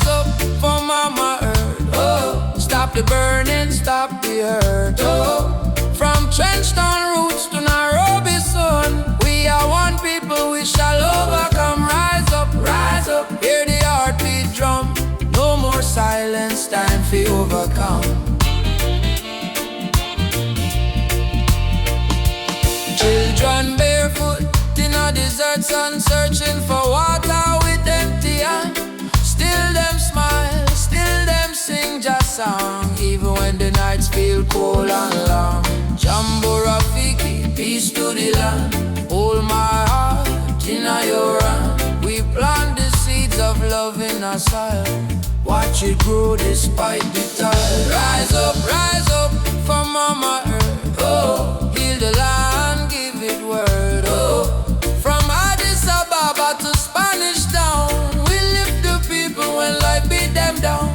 up for Mama Earth. Oh, stop the burning, stop the hurt. Oh, from Trenchtown roots to Nairobi sun, we are one people, we shall overcome. Rise up, hear the heartbeat drum. No more silence, time for overcome. Children barefoot in a desert sun, searching for water with empty hand. Still them smile, still them sing just song, even when the nights feel cold and long. Jambo Rafiki, peace to the land. Hold my heart in your hand. We plant the seeds of love in our soil. Watch it grow despite the tide. Rise up for Mama Earth. Oh, heal the land, give it word. Oh, from Addis Ababa to Spanish Town, we lift the people when life beat them down.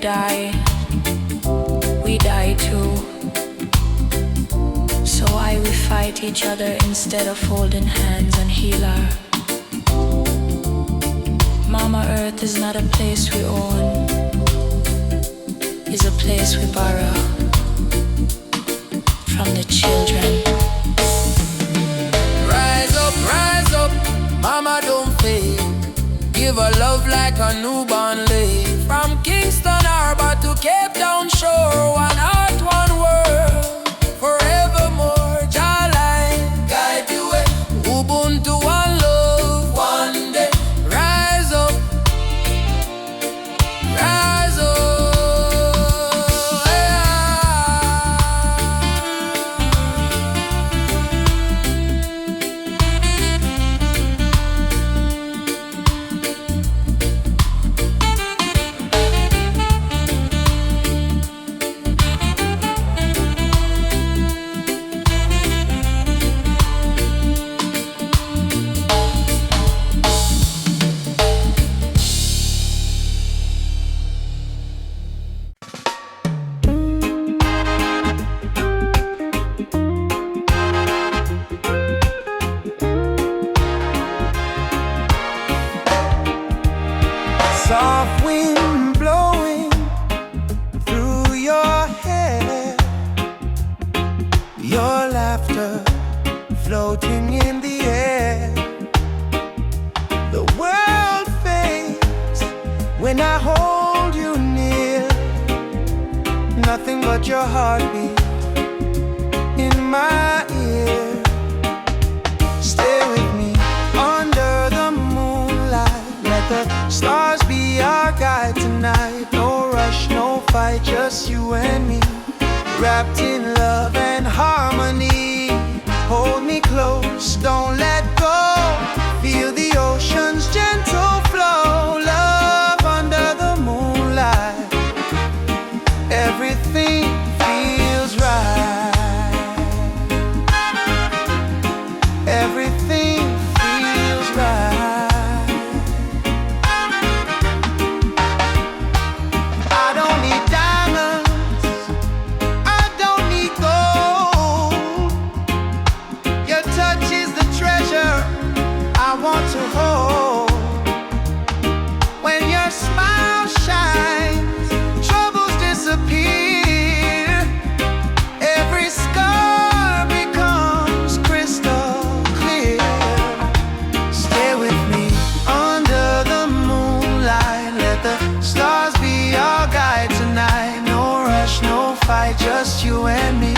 Die, we die too. So why we fight each other instead of holding hands and heal her? Mama Earth is not a place we own, it's a place we borrow from the children. Rise up, Mama don't fade. Give her love like a newborn lay. From Kingston Harbor to Cape Town shore, one heart, one world, forevermore. Jah light, guide the way. Ubuntu, one love, one day. Rise up, yeah. put your heartbeat in my ear. Stay with me under the moonlight. Let the stars be our guide tonight. No rush, no fight, just you and me, wrapped in love and harmony. Hold me close, don't let go. Feel the ocean's gentle flow. Love under the moonlight. Everything feels right. Everything feels right. I don't need diamonds, I don't need gold. Your touch is the treasure I want to hold. When your smile shines, troubles disappear. Every scar becomes crystal clear. Stay with me under the moonlight. Let the stars be our guide tonight. No rush, no fight, just you and me,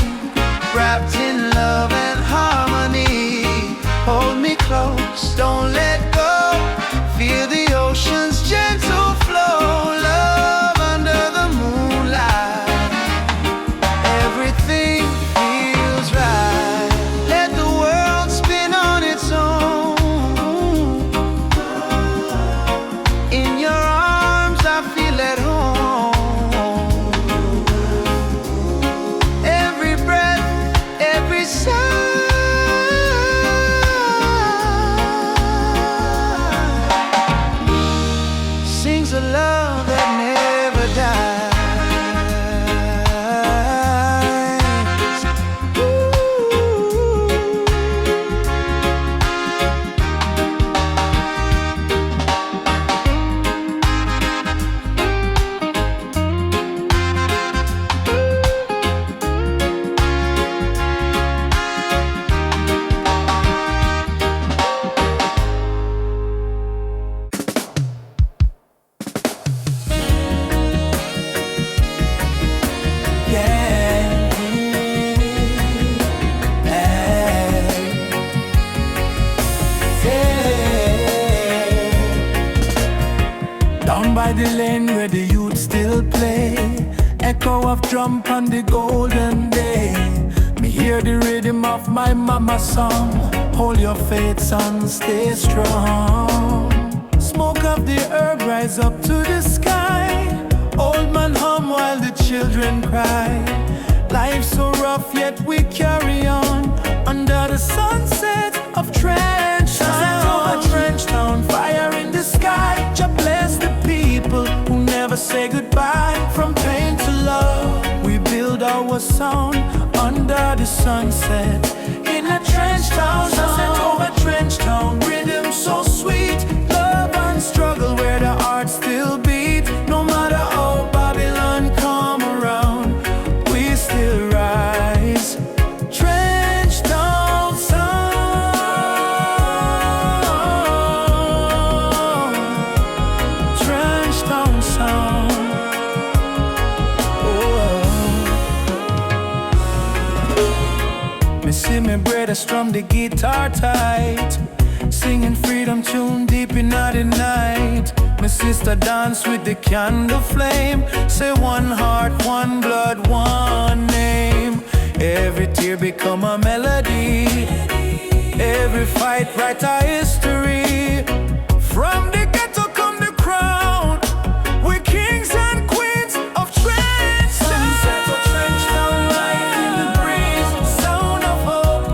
wrapped in love and harmony. Hold me close, don't let go. Feel the ocean's gentle flow. Love under the moonlight. Everything feels right. Let the world spin on its own. In your arms I feel at home. Every breath, every sigh sings a love that never dies. Down by the lane where the youth still play, echo of drum on the golden day. Me hear the rhythm of my mama's song. Hold your faith, son, stay strong. Smoke of the herb rise up to the sky. Old man hum while the children cry. Life's so rough yet we carry on under the sunset of Trench Town. Trench Town, fire in the sky. Just bless the people who never say goodbye. From pain to love, we build our sound under the sunset in a Trench Town. Sunset over Trench Town, rhythm so sweet. Love and struggle where the heart still beat. No matter how Babylon come around, we still rise. Trench Town sound, Trench Town sound. Me see me brother strum the guitar tight, singing freedom tune deep in the night. My sister dance with the candle flame. Say one heart, one blood, one name. Every tear become a melody. Every fight write a history. From the ghetto come the crown. We're kings and queens of Trench Town. Sunset of Trench Town, light in the breeze. Sound of hope,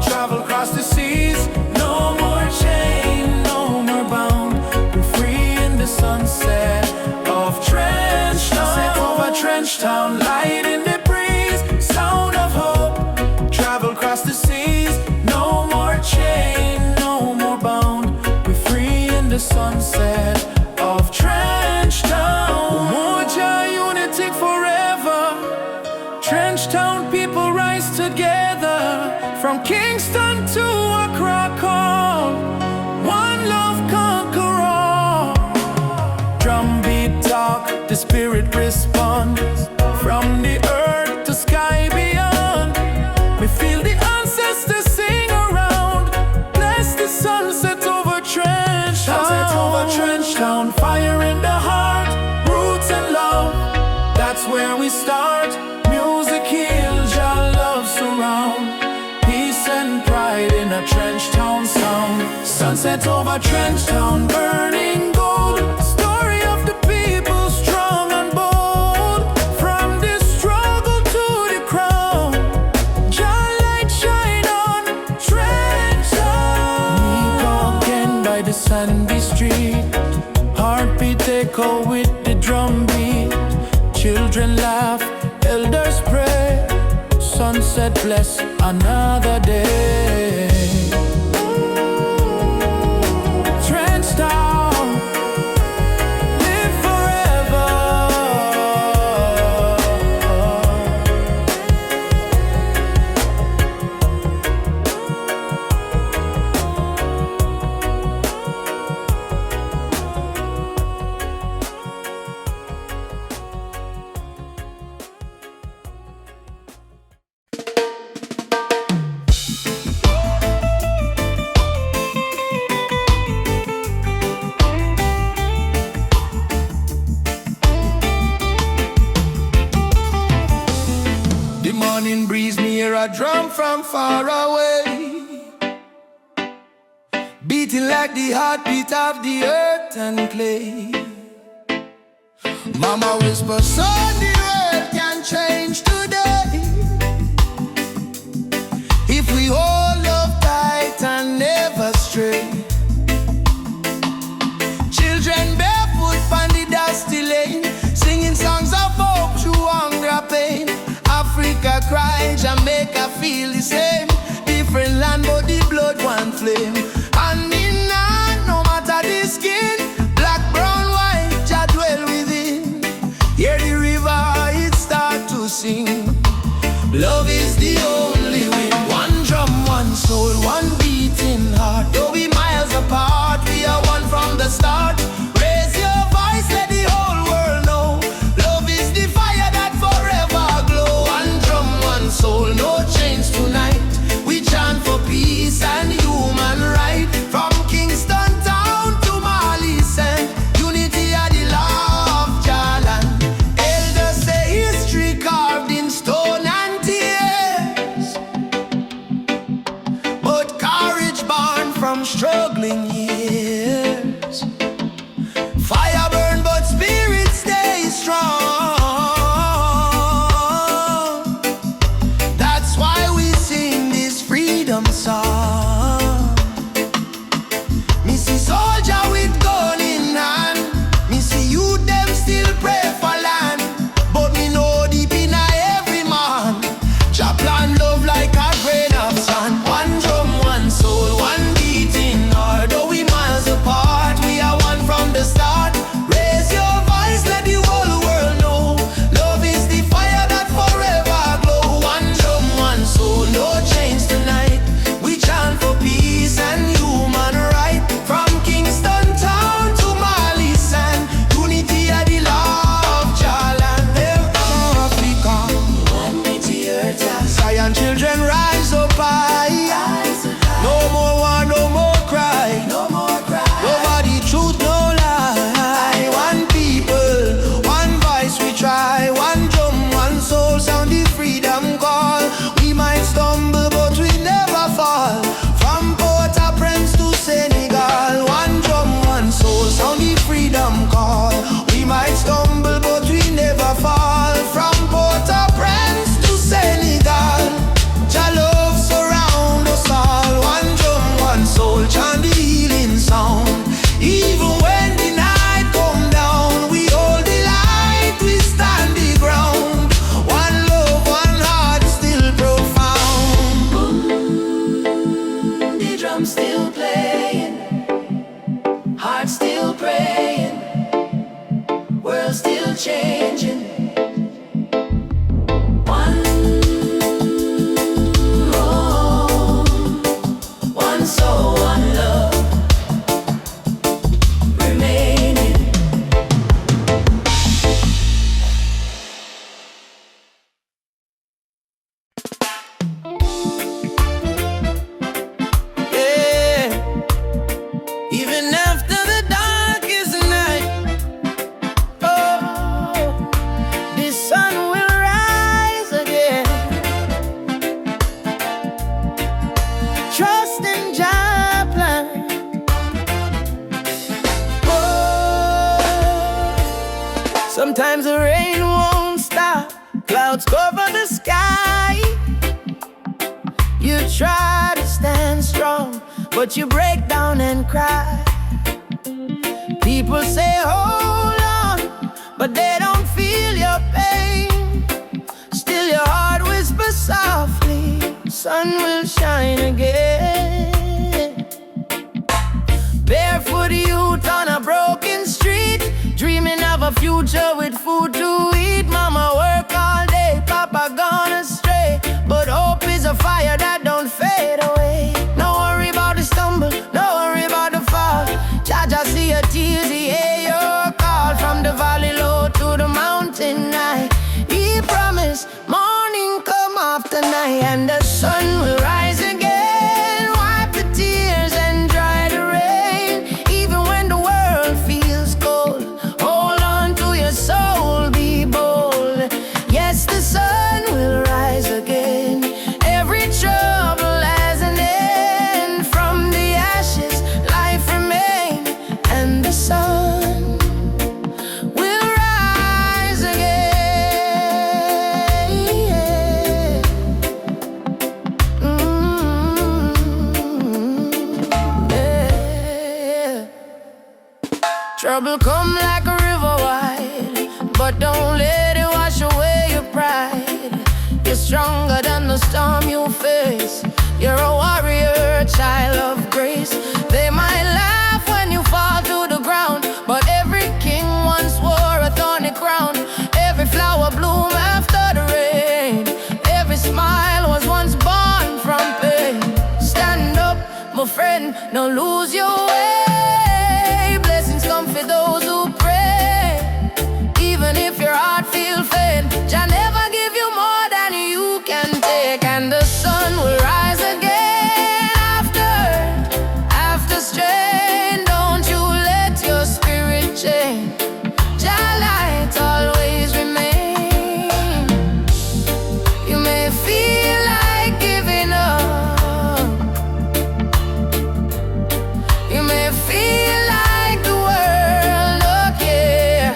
travel across the seas. No more chain, no more bound. We're free in the sunset of Trench Town. Sunset over Trench Town, light in the breeze. Sound of hope, travel across the seas. No more chain, no more bound. We're free in the sunset of Trench Town. Umoja, unity forever. Trench Town people rise together. From Kingston to Accra call. One love conquer all. Drum beat talk, the spirit respond. From the earth start. Music heals, your love surround. Peace and pride in a trench town sound. Sunset over trench town, burning gold. Story of the people, strong and bold. From the struggle to the crown, your light shine on trench town. Meek again by the sandy street, heartbeat echo with the drum beat. Children laugh, elders pray. Sunset bless another day. Trench town, live forever. Morning breeze, me hear a drum from far away, beating like the heartbeat of the earth and clay. Mama whisper, son, the world can change today if we hold love tight and never stray. Children barefoot on the dusty lane, singing songs of hope through hunger pain. Africa cry, Jamaica feel the same. Different land but the blood one flame. And in hand, no matter the skin, black, brown, white, Jah dwell within. Hear the river Sometimes the rain won't stop, clouds cover the sky. You try to stand strong, but you break down and cry. People say hold on, but they don't feel your pain. Still your heart whispers softly, sun will shine again. Barefoot youth on a broken street, dreaming of a future with food to eat. Mama work all day, Papa gone astray, but hope is a fire that don't fade away. No worry about the stumble, no worry about the fall. Jaja see your tears, he hear your call. From the valley low to the mountain high, he promised morning come after night, and the sun will rise again. Wipe the tears and dry the rain. Even when the world feels cold, hold on to your soul, be bold. Yes, the sun will rise again. Every trouble has an end. From the ashes, life remains, and the sun will rise again. Yeah. Trouble come like a river wide, but don't let it wash away your pride. You're stronger than the storm you face. You're a warrior, child of grace. They might laugh when you fall to the ground, but every king once wore a thorny crown. Every flower bloom after the rain. Every smile was once born from pain. Stand up, my friend, don't lose your way. Blessings come for those who pray. Even if your heart feels faint, Jah never give you more than you can take. And the sun will rise again after strain. Don't you let your spirit change. Jah light always remain. You may feel like giving up, you may feel like the world don't care,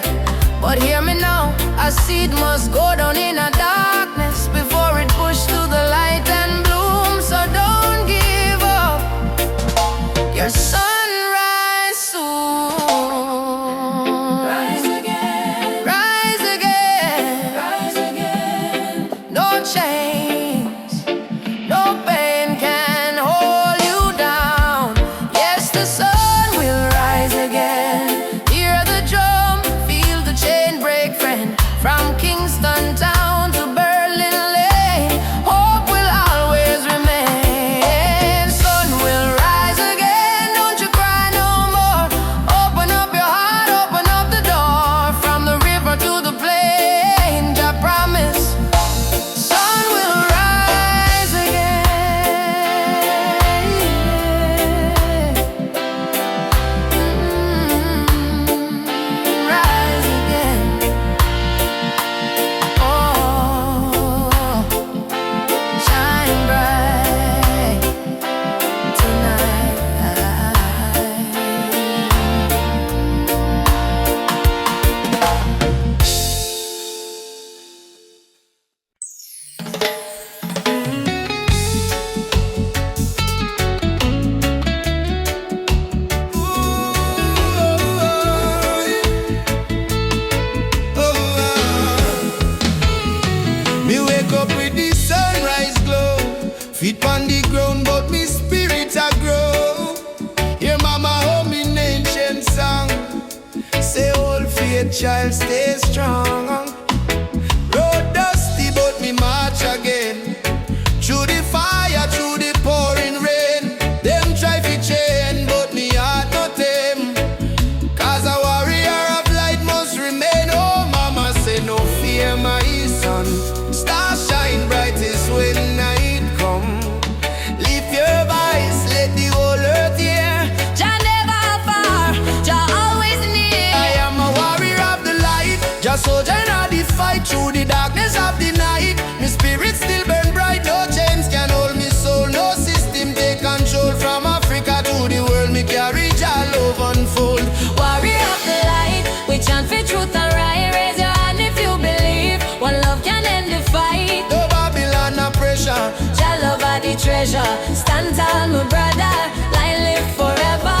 but hear me now, a seed must go down in a darkness before it push to the light and bloom. So don't give up, your sunrise soon. Rise again, rise again, rise again. No chains, no pain can hold you down. Yes, the sun will rise again. Hear the drum, feel the chain break, friend. From Kingston town to Berlin Lane, hope will always remain. Sun will rise again, don't you cry no more. Open up your heart, open up the door. From the river to the plain, Jah promise, sun will rise again. Rise again. Oh, shine bright tonight. Me wake up with the sunrise glow, feet on the ground, but me spirit a grow. Hear mama hum in ancient song, say old faith child stay strong. Road dusty but me march again, through the fire, through the pouring rain. Them try fi chain, but me heart not tame, 'cause a warrior of light must remain. Oh mama say no fear my son, star shine brightest when night come. Lift your voice, let the whole earth hear. Jah never far, Jah always near. I am a warrior of the light, just soldier in the fight through the darkness of the night. My spirit still burn bright, no chains can hold me soul, no system take control. From Africa to the world, me carry Jah love unfold. Warrior of the light, we chant for truth and right. Raise your treasure. Stand tall, my brother, life live forever.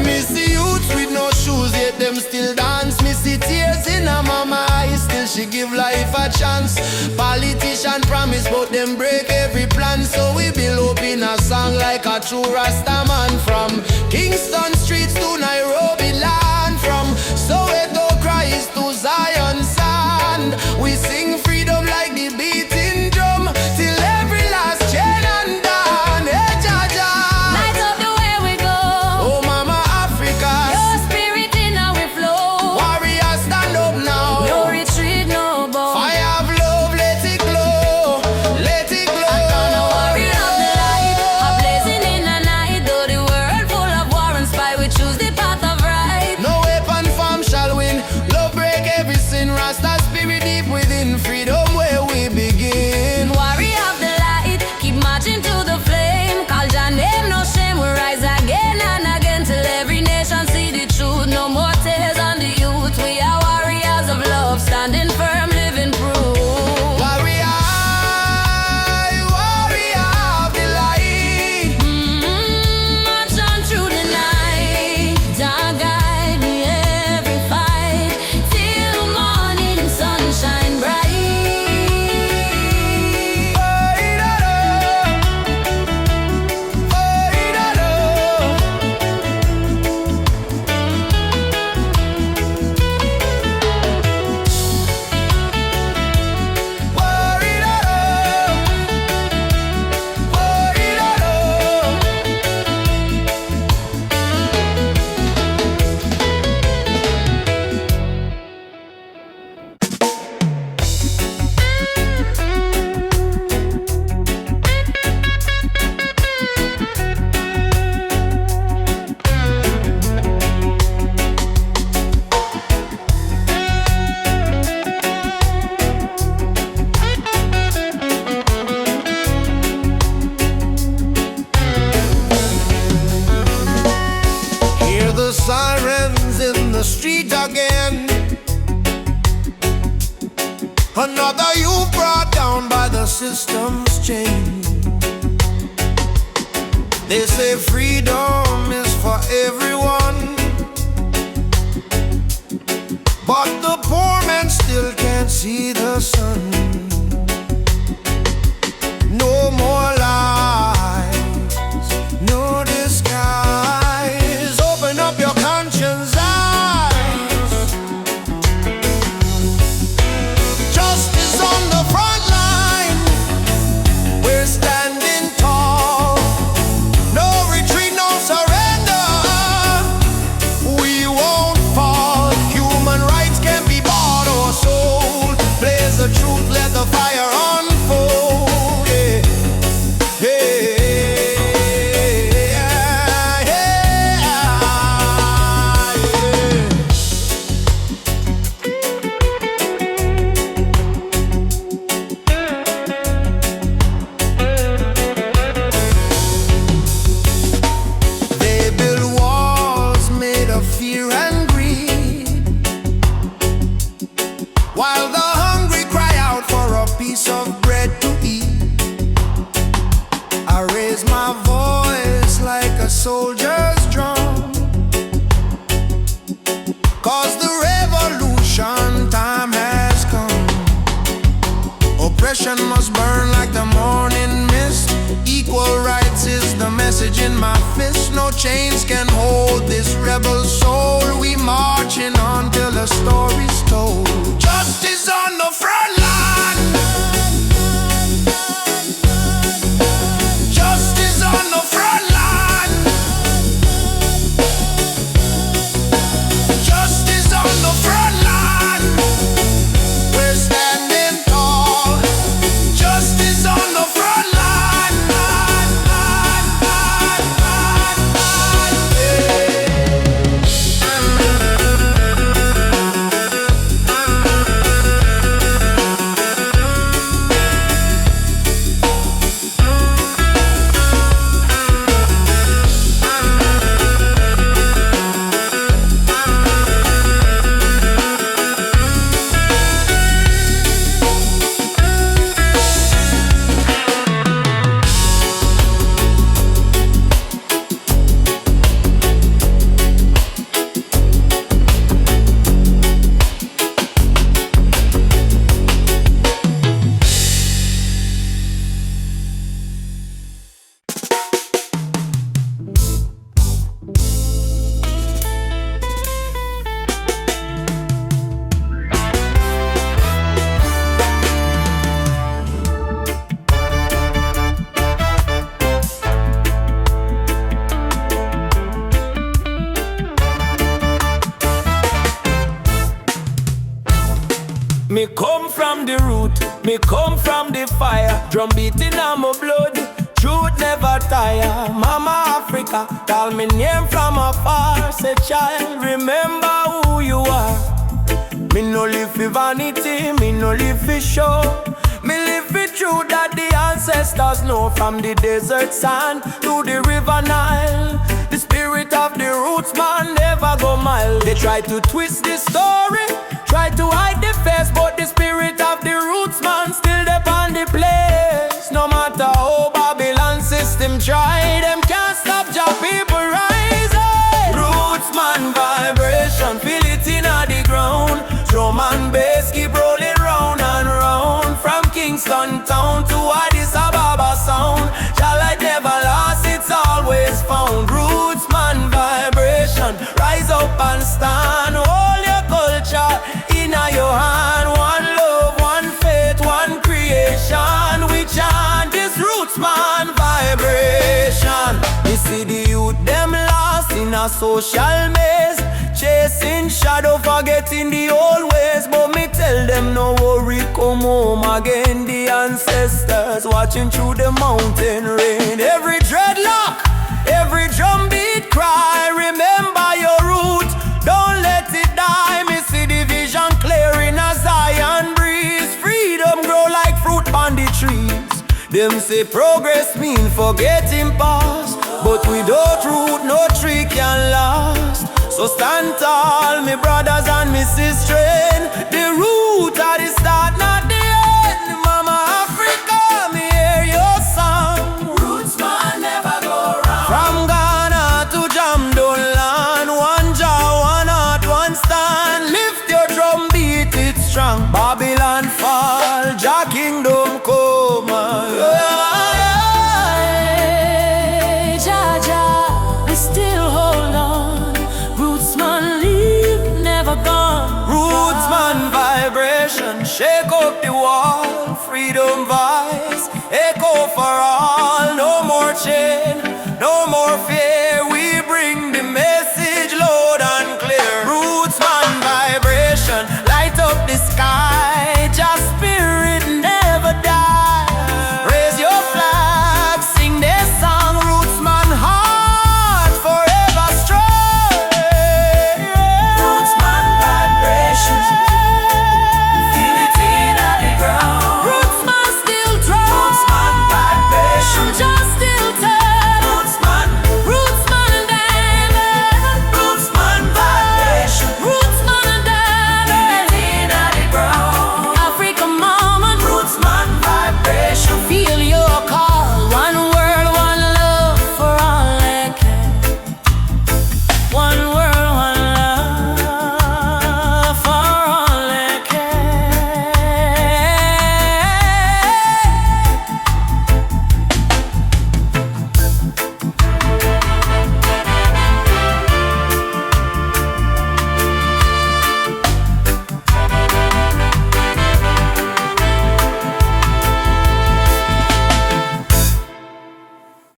Me see youths with no shoes, yet them still dance. Me see tears in her mama eyes, still she give life a chance. Politician promise, but them break every plan. So we build up in a song like a true Rasta man. From Kingston streets to Nairobi land, from Soweto cries to Zion sand. We sing freedom like the beating drum, till every last chain undone. Hey, Jaja, Light up the way we go. oh Mama Africa, Your spirit in our flow. warriors stand up now. No retreat, no bow. Fire of love, let it glow, let it glow. I'm gonna worry of the light, a blazing in the night. Though the world full of war and spy, we choose the path of right. No weapon form shall win. Love break every sin. Rasta spirit deep within. Freedom where we begin. Warrior of the light, keep marching to the flame. Call your name, no shame. We rise again and again till every nation see the truth. No more tears on the youth. We are warriors of love, standing firm, living proof. Warrior, warrior of the light. March on through the night. Dark guide me every fight till morning sunshine bright. Hear the sirens in the street again. Another youth brought down by the system's chain. They say freedom is for everyone, but the poor man still can't see the sun. No more lies, no disguise. Open up your conscience eyes. Justice on the front line. We're standing tall. No retreat, no surrender. We won't fall. Human rights can't be bought or sold. Blaze the truth, let the fire unfold. Yeah. Hey, yeah, yeah. They build walls made of fear and greed, while the hungry cry out for a piece of bread to eat. I raise my voice like a soldier's drum, 'cause the revolution time has come. Oppression must burn like the morning mist. Equal rights is the message in my fist. No chains can hold this rebel soul. We marching on till the story's told. Justice on the front line. Justice on the front line. Justice on the front line. We're standing tall. Justice on the front line. Yeah. Me come from the root, me come from the fire. Drum beating on my blood, truth never tire. Mama Africa, call me name from afar. Say child, remember who you are. Me no live for vanity, me no live for show. Me live for truth that the ancestors know. From the desert sand to the river Nile, the spirit of the roots man never go mild. They try to twist the story, try to hide the face, but the spirit of the roots man still there on the place. No matter how Babylon system try, them can't stop your people rising. Roots man vibration, feel it in the ground. Drum and bass keep rolling round and round. From Kingston town to Addis Ababa sound, your light never lost, it's always found. Roots man vibration, rise up and stand. Hold your culture in your hand. One love, one faith, one creation. We chant this roots man vibration. You see the youth them lost in a social maze, chasing shadow, forgetting the old ways. But me tell them no worry, come home again. The ancestors watching through the mountain rain. Every dreadlock, every drum beat cry, remember your root, don't let it die. Me see the vision clear in a Zion breeze. Freedom grow like fruit on the trees. Them say progress mean forgetting past, but without root no tree can last. So stand tall, me brothers and me sisters. The root at the start, not the end. Mama Africa, me hear your song. Roots man never go wrong. From Ghana to Jamdoland, one jaw, one heart, one stand. Lift your drum, beat it strong. Babylon fall, Jah kingdom come. Jah, Jah, we still hold on. Roots man leave, never gone. Roots man vibration, shake up the wall. Freedom voice, echo for all. No more chain, no more fear.